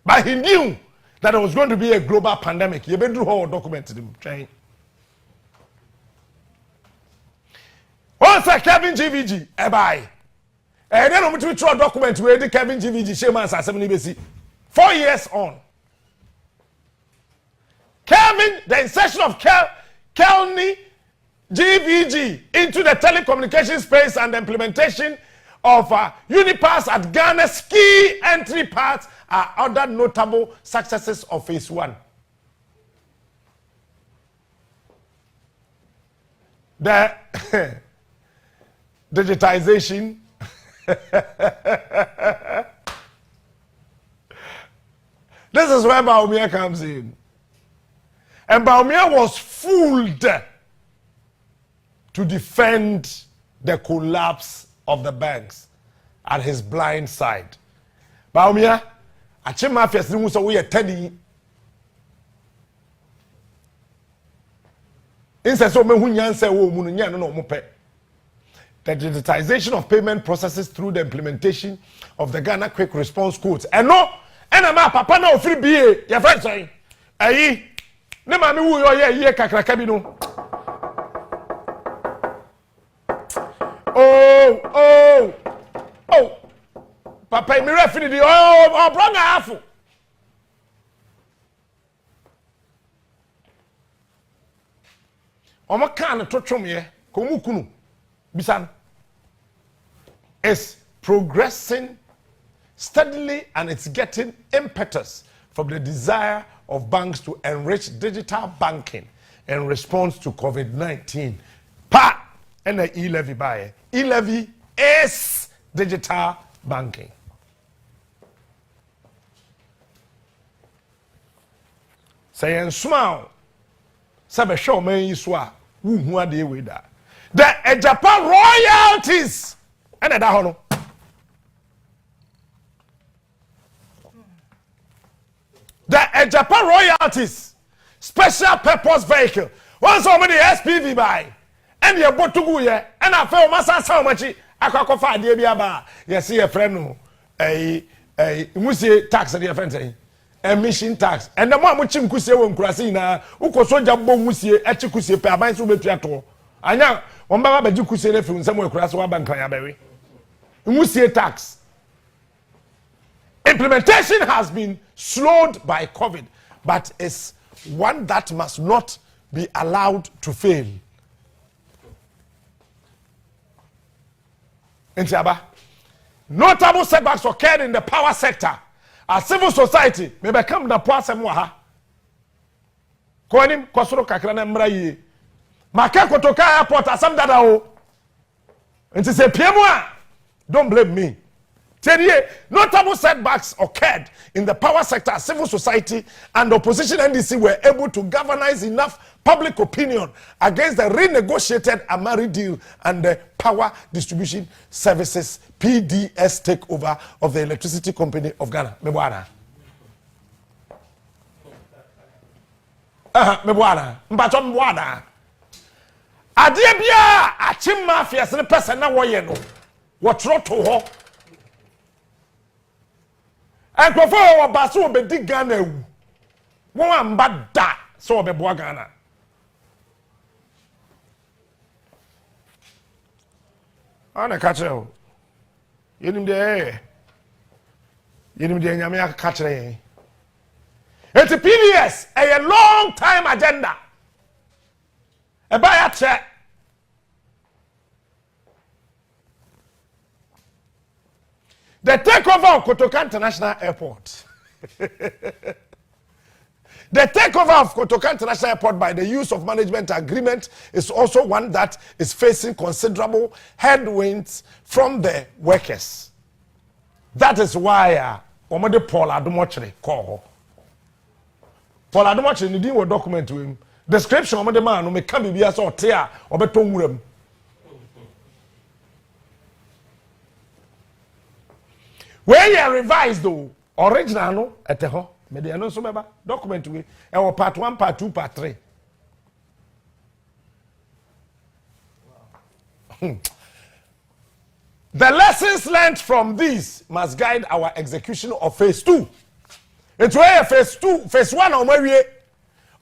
But he knew that there was going to be a global pandemic. You better do how document them train. Once Kevin GVG, bye. And then we throw a document where the Kevin GVG Shaman Assembly 4 years on. Kevin, the insertion of Kelny GVG into the telecommunication space and the implementation of Unipass at Ghana's key entry parts are other notable successes of phase 1. The digitization. This is where Bawumia comes in. And Bawumia was fooled to defend the collapse of the banks at his blind side. Bawumia, Achim mafias ni muso we tedi. Inse so me hu nyanse wo mu no nya no mo pe. The digitization of payment processes through the implementation of the Ghana Quick Response Codes. And no, and ma papa na ofiri bie, your friend say, ayi, ne ma mi wu yo ye kakraka bi no. Oh. Papa, me referee di oh brother afu. Omo kan to twom ye, ko mu kunu. Bisan. Is progressing steadily and it's getting impetus from the desire of banks to enrich digital banking in response to COVID-19. And the e-levy buy. E-levy is digital banking. Say and smile. Sabe show me iswa. Who are they with that? The Agyapadee royalties. And that hono. The Agyapadee royalties. Special purpose vehicle. Once somebody SPV buy. And you bought to go here. And I feel massa so much. I can't find the Biaba. You see a friend a musi tax and your friend saying emission tax. And the one which him kusi won krasina, uko soja bo musi echi kusi pe aban so betua to. Anya on baba beji kusi na fi nsem we krasa wa bank ya bewe. Musi tax. Implementation has been slowed by COVID, but it's one that must not be allowed to fail. Notable setbacks occurred in the power sector as civil society may become the poor semwaha. Konim kosoro kakra na mra yi. Maka kotoka airport asam dada o. Nti se piemu a, don't blame me. Notable setbacks occurred in the power sector as civil society and opposition NDC were able to galvanize enough public opinion against the renegotiated Amari deal and the Power Distribution Services PDS takeover of the Electricity Company of Ghana. Mebwana. Mebwana. Mbacho mbwana. Adie bia achim mafia se person na woye no. Wotro to ho. And before basu obedi Ghana ewu. Won amba da so obeboa Ghana. Ana kachre. Yenim de nyame kachre. It's a PDS, a long time agenda. A buy check. The takeover of Kotoka International Airport. The takeover of Kotoka International Airport by the use of management agreement is also one that is facing considerable headwinds from the workers. That is why Omode Paul Adumochre call. Paul Adumochre ni din document to him. Description Omode man no me can be biya so tea obeto nwuram. When you revised though, original no eteho, me dey no so beba document we e part 1, part 2, part 3. The lessons learned from this must guide our execution of phase 2. It's where phase 1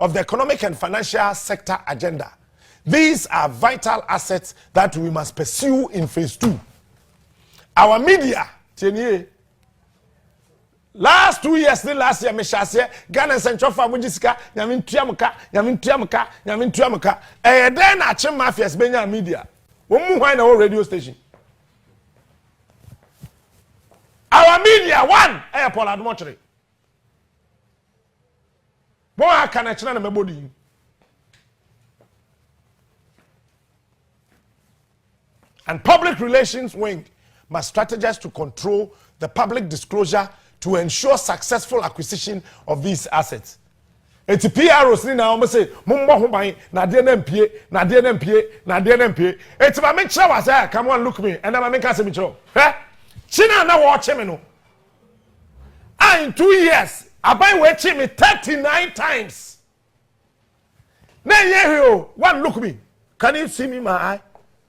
of the economic and financial sector agenda. These are vital assets that we must pursue in phase 2. Our media, last 2 years, last year, Meshase, Ghana Central Farm Jessica, Yamin Tuamuka, and then Achim Mafias Benya Media. Who wine our radio station. Our media, one, Paul Admochre. Boy, can I channel my body? And public relations wing must strategize to control the public disclosure to ensure successful acquisition of these assets. It's PROs ni na almost say mumbo ho ban na de na mpie. It's my make sure was come on look me and na make us me chiro. China na watch me no. In 2 years, abai we chi me 39 times. Na ye one look me. Can you see me my eye?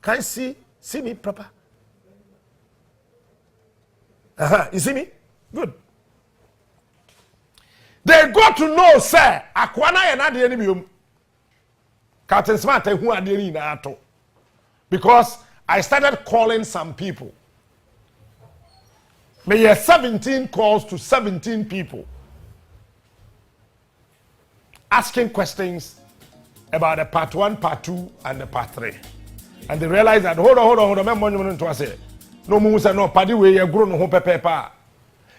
Can you see me proper? You see me? Good. They got to know, sir, Akwana yana de enemy. Captain Smart who are dealing na ato. Because I started calling some people. May have 17 calls to 17 people asking questions about the part 1, part 2, and the part 3. And they realized that, hold on, to say, no moves are no party way, you're grown no paper.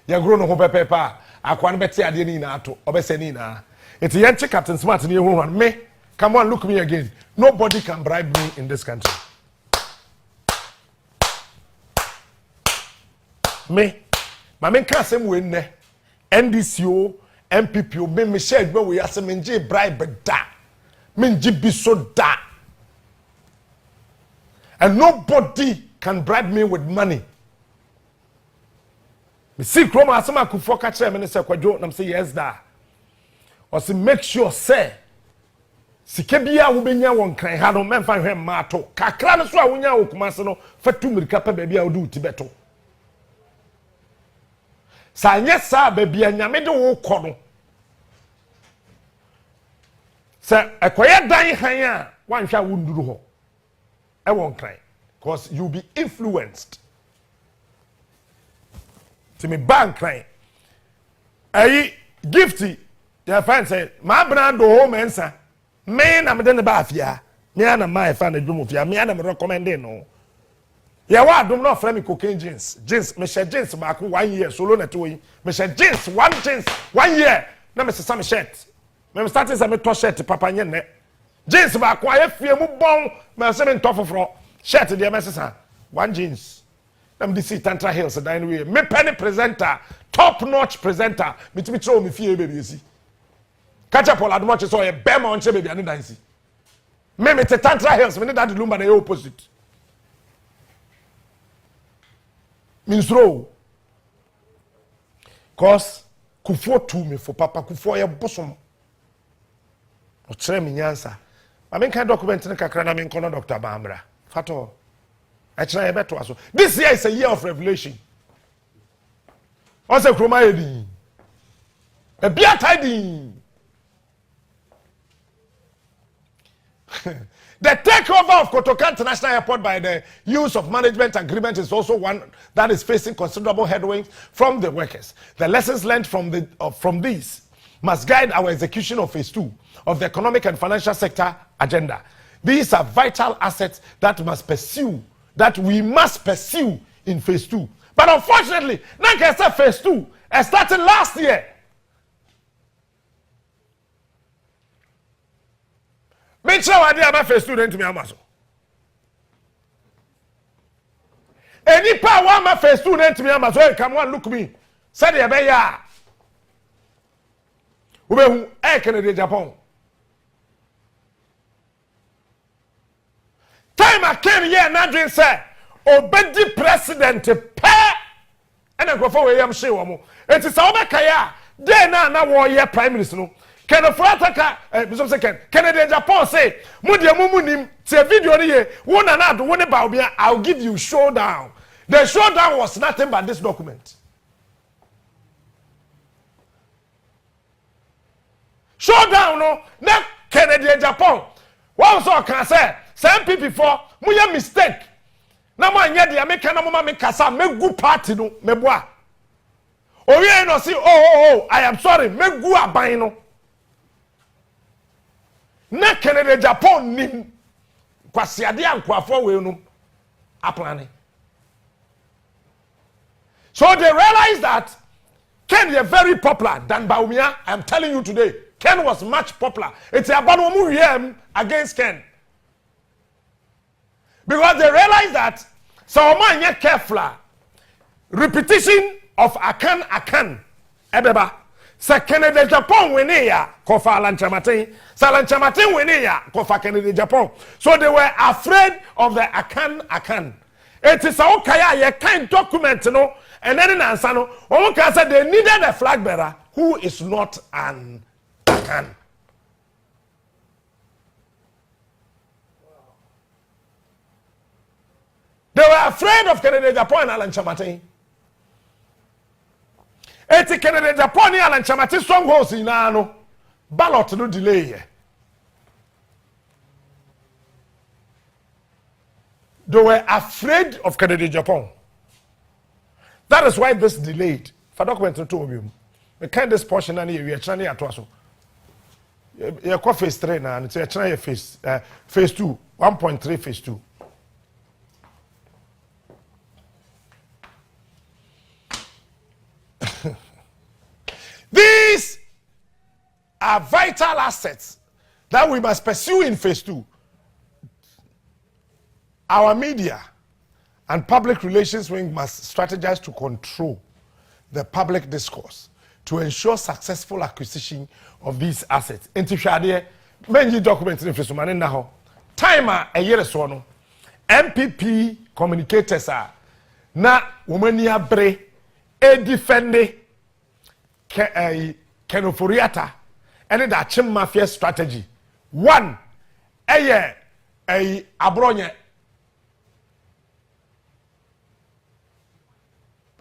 You're grown no paper. I can't bet you didn't to Obesenina. It's a young Captain Smart in your woman. Me, come on, look me again. Nobody can bribe me in this country. Me, my men can't say win NDCO, NPP, me Michelle, but we are some bribe da. Minji be so da. And nobody can bribe me with money. Me see Chroma asama kufo ka kire me say kwadwo nam say yes da. Or say make sure say sike bia wo benya won kran ha no memfa hwe ma to. Kakra no so a wonya wo kuma se no fatu mirika pa bia wo du ti beto. Sa nya sa bia nyame de wo kɔ no. Say ekoye dan han a wan hwa wo nduru ho. I won't cry because you'll be influenced. To me, bank crying. I gifty. Their friend said, my brand do home answer. Man, I'm in the bath, yeah. Me and my fan a dream of ya. Me and I'm recommending no. Yeah, what do not friend me cocaine jeans. Jeans, me share jeans back 1 year, so loan it to him. Me share jeans, jeans, 1 year. Now, Mr. Sammy shirt. Me starting some to shirt, Papa Yen. Jeans back quiet fear mu bon me se me ntofo fro shirt dey mesesa 1 jeans them dey see Tantra Hills dan way me penny presenter top notch presenter me timi throw me fie baby esi catch up all admoch so e be ma onche baby ani dansi me te Tantra Hills me need that lumba na opposite means row cause kufo to me for papa kufo ye bosom o chere me nyansa I mean, can document in Kakrana mean Dr. Bambra. Fato. I try better to us. This year is a year of revelation. Also, Chromaedi. A beer tiding. The takeover of Kotoka International Airport by the use of management agreement is also one that is facing considerable headwinds from the workers. The lessons learned from these must guide our execution of phase 2 of the economic and financial sector agenda. These are vital assets that we must pursue in phase 2. But unfortunately, like I said, phase 2 started last year. Make sure I did about phase 2 then to me Amazon. Any power my phase 2 then to me Amazon. Come on, look me. Say the beya. Ube Canada Japan. Time I came here na dream say obedi president pa and go for we am she wo. It is how kaya dey na wo ye prime minister no. Can the Frataka Bishop second Canada Japan say mu de mu nim te video ni ye wo na do wo ne ba obi I'll give you showdown. The showdown was nothing but this document. Showdown no na Canada Japan. What so can say some people for muya mistake. Na mo anya de America na mo ma me kasa megu party no meboa. Oye no see oh I am sorry megu aban no. Na Canada Japan nim kwasiade ankwafo we no aplane. So they realized that Ken is very popular than Baumia. I'm telling you today. Ken was much popular. It's about Omu against Ken. Because they realized that so man yet careful. Repetition of akan. Ebeba. Sa Canada Japan wineya kofa Lanchamatin. Sa Lanchamatin wineya kofa Canada Japan. So they were afraid of the akan. It is a okaya ye kind document no and then in answer no Omuka said they needed a flag bearer who is not an akan. They were afraid of Canada Japan and Lanchamatin. Eti Canada Japan and Lanchamatin strongholds in ano ballot no delay. They were afraid of Kennedy Japan. That is why this delayed. For document to you, we can this portion and we are trying to also. You call phase 3 now, and it's a try phase 2, 1.3 phase 2. These are vital assets that we must pursue in phase 2. Our media and public relations wing must strategize to control the public discourse to ensure successful acquisition of these assets. Intishade, many documents in phase 1 now. Timer a year so no. NPP communicators are na womania bre e defende kenoforiata and that chim mafia strategy. One, a abronye.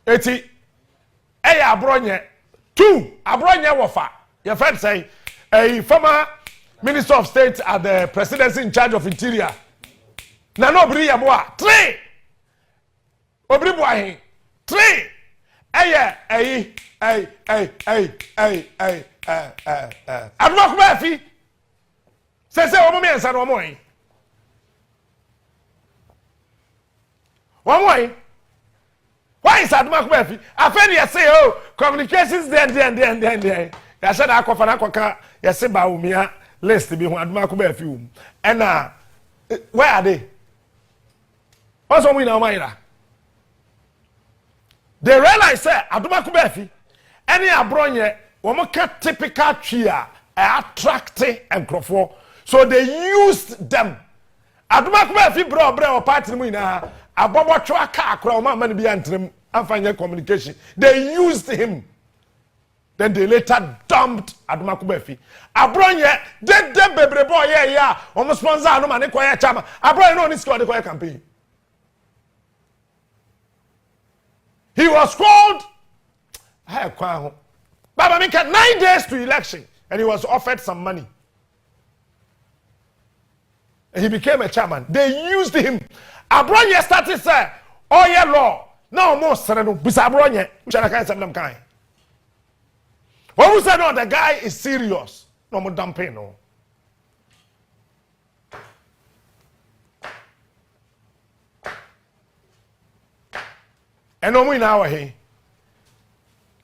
Eti, abronye. Two, abronye wafa. Your friend say, a former Minister of State at the presidency in charge of Interior. Na no bri yaboa. Three, obri boahin. Three, aduma kuma fi sese omo mi ensa no omo yi why is aduma kuma fi afeni you say oh communications then ya said akofa na akoka you say ba umia list bi ho aduma kuma fi and where are they also we na omo they realize that aduma kubefi any abronye womoka typical tria attract enkrofo so they used them aduma kubefi bro party mu ina abobo twa aka akra o man bi antrim amfanya communication they used him then they later dumped aduma kubefi abronye de bebrebo ye ya o sponsor anu ma ne koye chama abronye no ni squad koye campaign. He was called Baba Mika 9 days to election and he was offered some money. And he became a chairman. They used him. Abronye started say, oh yeah law. No more sereno. Bisa Abronye. When we say no, the guy is serious. No more dumping no. And no in our here.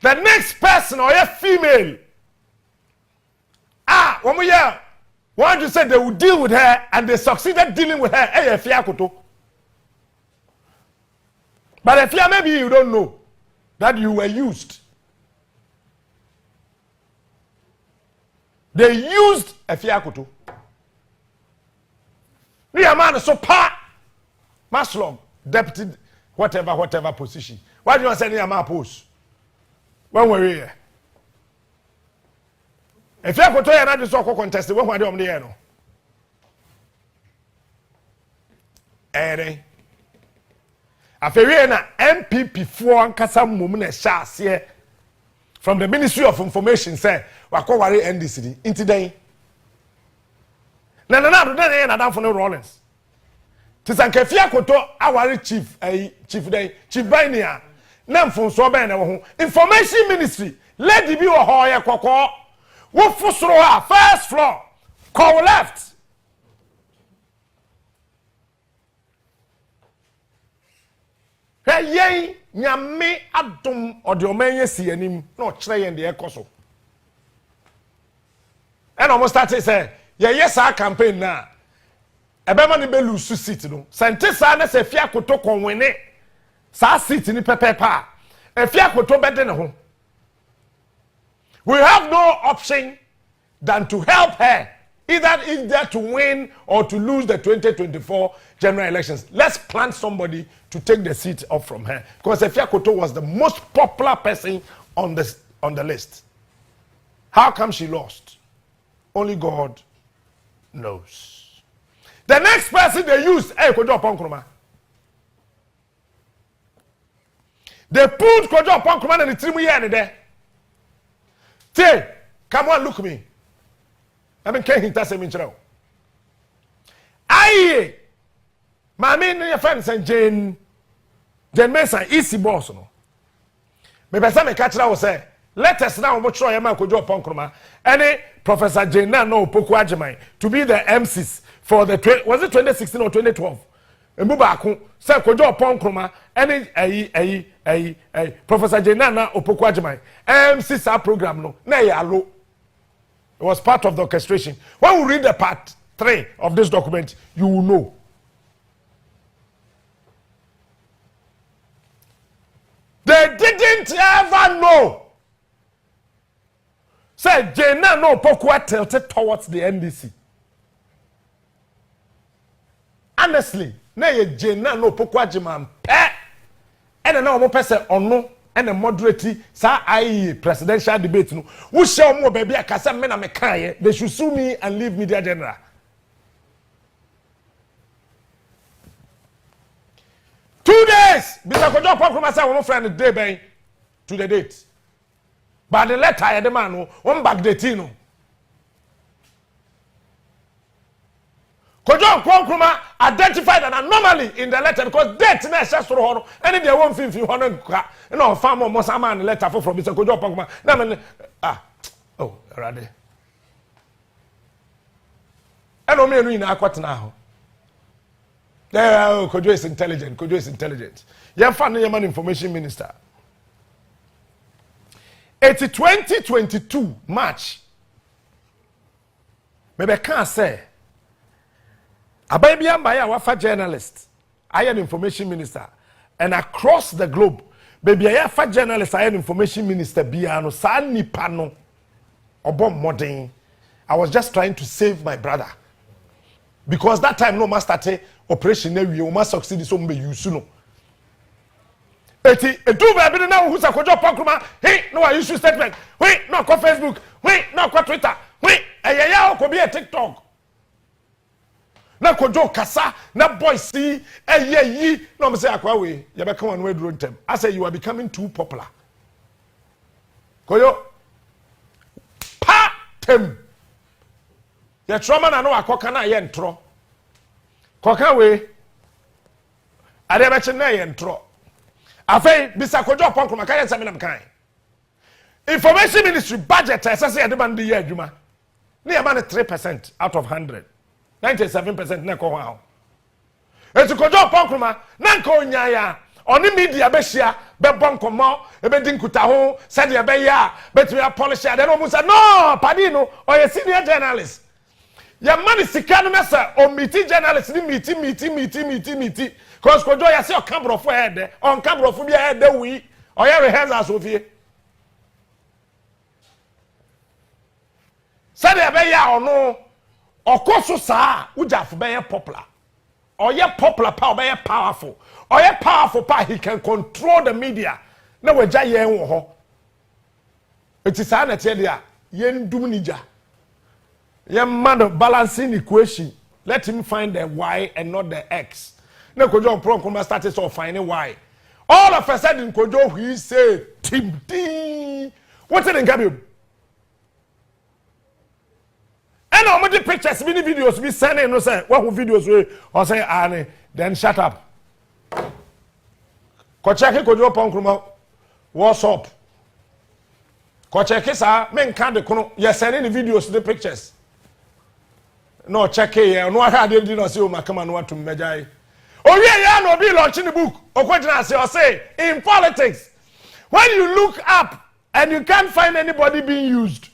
The next person or a female. When we hear, want to say they would deal with her and they succeeded dealing with her. But if you maybe you don't know that you were used. They used a fiakoto. The man so Maslog, deputy. Whatever position. Why do you say near my post? When we're here. If you go to another soccer contest, when we're doing the air. After na NPP for Kasam Mumune Shas here from the Ministry of Information say, Wakowari NDCD, into day. No, no, for no Rollins. Tisankefia koto awari chief bainia na mfonso ben na wo information ministry lady bi wo ho ye kokko wo fosoro ha first floor call left hey nyame adom ode omanye si anim na o kire yen de ekoso and almost start say yes our campaign na ebema ni be lose seat no sente sa na se fia koto konwene sa seat ni pepepa e fia koto bede ne ho we have no option than to help her either to win or to lose the 2024 general elections. Let's plant somebody to take the seat off from her because Efia Koto was the most popular person on the list. How come she lost? Only God knows. The next person they used, Kojo Ponkroma. They put Kojo Ponkroma and the 3 years there. Say, come on, look me. I mean, can't hit us a minchero. Aye, My main your friends and Jane Mason easy boss no. Me pesa me catch was say let us now much try ma kojo ponkroma any Professor Jane na no Opoku Agyaman to be the MCs for the was it 2016 or 2012 embu baako say kojo ponkroma any Professor Jane na Opoku Agyaman MCs program no na yalo. It was part of the orchestration. When we read the part 3 of this document, you will know. They didn't ever know. Said Jena no Pokwa tilted towards the NDC. Honestly, na ye Jena no Pokwa Agyaman pe. And na omo pese ono and a moderate sa presidential debate no. Who shall more baby akasa me na me kan they should sue me and leave media general. Days, Mr. Kojo Pokuma say one friend day by to the date. But the letter the man one back the tino. Kojo Pokuma identified an anomaly in the letter because date na just through her any they won't feel you know farm almost a man letter from Mr. Kojo Pokuma. Rather. I don't mean in aquat now. Kojo is intelligent. Kojo is intelligent. You have found man information minister. It's 2022 March. Maybe I can't say. A baby and by a journalist. I am information minister. And across the globe, baby I have journalist. I am information minister. Biano Sani Pano. Obom modern. I was just trying to save my brother. Because that time no master operation we must succeed so be use no. Eti edu baby na who sa Kojo Pokuma hey no I issue statement hey no ko Facebook hey no ko Twitter hey eyeya ko be a TikTok na Kojo kasa na boy see eyeyi no me say akwa we ye be come on we duro ntem I say you are becoming too popular Koyo pa tem ye trauma na no akoka na ye ntro koka we ade be che na ye ntro afei bisa Kojo Pokuma ka ye nsame na mkan information ministry budget say ye de ban de ye adwuma na ye man 3% out of 100 97% na ko ho etu Kojo Pokuma na nka onya ya oni media be hia be bonkomo e be dinkuta ho said ye be ya betwe polish ade no mu say no padi no or ye senior journalist ya man sika no mesa o meeting journalist ni meeting cause Kojo ya say o cambrofo head on cambrofo bia head wi o ya rehearsal so fie said ye be ya ono okoso saa ujafo be popular or ye popular pa or be powerful or ye powerful pa he can control the media na waja ye wo ho eti saa na tie dia ye ndum nija ye man balancing equation let him find the y and not the x na Kojo Pokuma started so finding y all of a sudden Kojo he say tim what did ngabe and all the pictures many videos be sending no say what videos we or say and then shut up ko check Kojo Pokuma what's up ko check sa men kan de kono you sending the videos the pictures no check here no ha dey no say o makama no atum megai o we ya no be launching the book okwagina say in politics when you look up and you can't find anybody being used,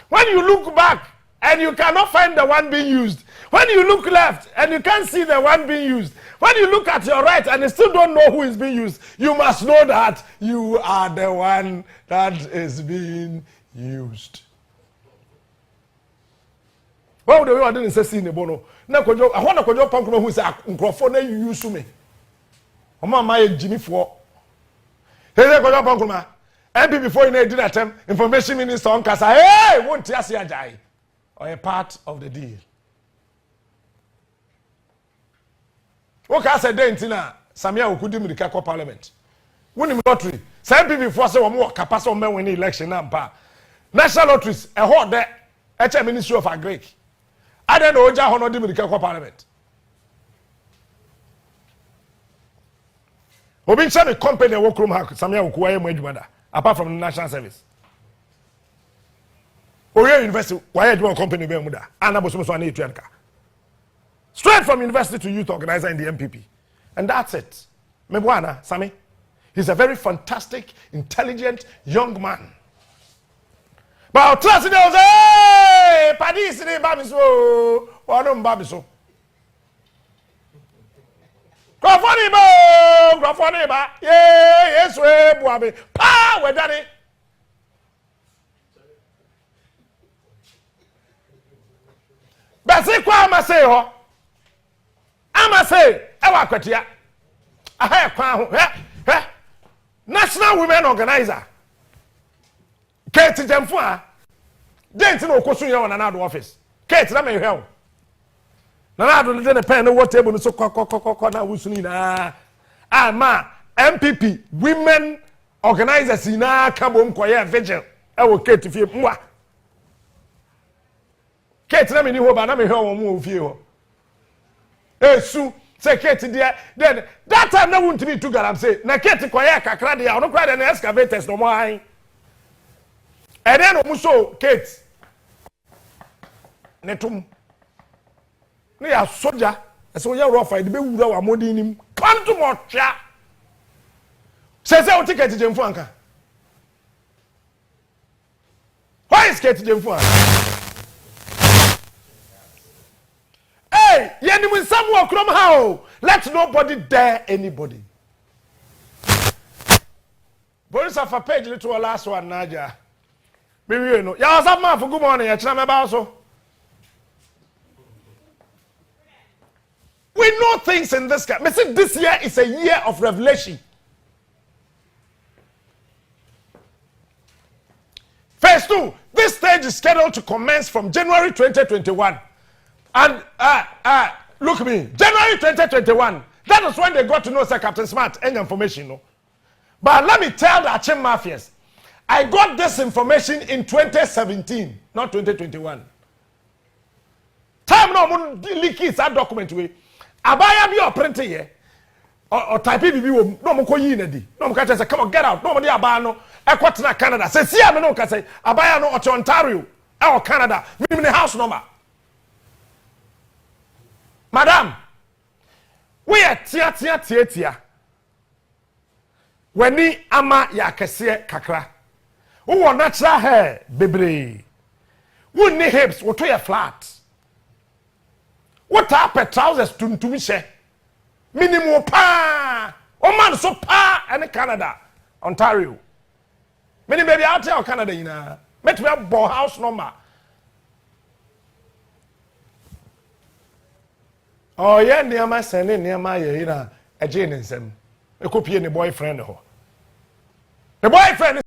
when you look back and you cannot find the one being used, when you look left and you can't see the one being used, when you look at your right and you still don't know who is being used, you must know that you are the one that is being used. Well, the way I didn't say in the bono. Now, I want to Kojo Pokuma who say, "Microphone you use me." Oma my Jimmy for. Hey, Kojo Pokuma. NPP before you did attempt information minister on Kasa. Hey, won't you see a jai or a part of the deal? What can I say? Dentina Samia Ukudi the Kako Parliament. Winning lottery. Some people before say one more capacity men win election number. National lotteries a hold there. HM Ministry of Agric. I don't know Oja Hono di Kako Parliament. Obi nche me company wo krom ha samia wo kuwa mu adwuma da apart from the national service. Oye university why adwuma company be mu da. Ana boso so na etu anka. Straight from university to youth organizer in the NPP. And that's it. Mebwana, Sami. He's a very fantastic, intelligent young man. But I'll trust in those, hey, Paddy, Sidi, Babiso, or no Babiso. Grafoniba, yes, we, Boabe, pa, we're done. But say, Kwama say, ho. I'ma say, Ewa Kwatia. I have Kwam, National Women Organizer. Kate Jamfua. Dent no question you on another office. Kate, let me help. Nanado didn't pen what table so na wusuni na. Ah ma NPP Women Organizers ina kabom koye vigil. E wo Kate fie mwa. Kate na me ni ho ba na me help wo fie ho. Esu say Kate there then that time na won't be too garam say na Kate koye kakra de ya no kra de na excavators no mo han. And then omuso Kate netum ne ya soldier eso ya rough de be wura wa modi nim kwanto mo twa say o ticket jemfu anka why is Kate jemfu anka hey yenim samu okrom ha o let nobody dare anybody Boris of a page little last one naja we know. Ya what's man for good morning. Ya china meba also. We know things in this guy. Me say this year is a year of revelation. Phase 2. This stage is scheduled to commence from January 2021. And look at me. January 2021. That is when they got to know Sir Captain Smart any information, no. But let me tell the Achim Mafias. I got this information in 2017, not 2021. Time no mo leak that document we. Abaya bi o print here. Or type bi wo no mo ko yi na di. No mo ka say come on get out. No mo dey abaya no e kwatena Canada. Say see am no ka say abaya no o Ontario or Canada. Me house number. Madam, we are tia. Weni ama ya kese kakra. Who natural hair, baby. Who ni hips, what to flat. What up trousers to me say? Minimum pa. Oh man, so pa and Canada, Ontario. Many baby out here Canada, you know. Met me up ball house number. Oh yeah, near my son, near my a Jane and some. A copy any boyfriend. The boyfriend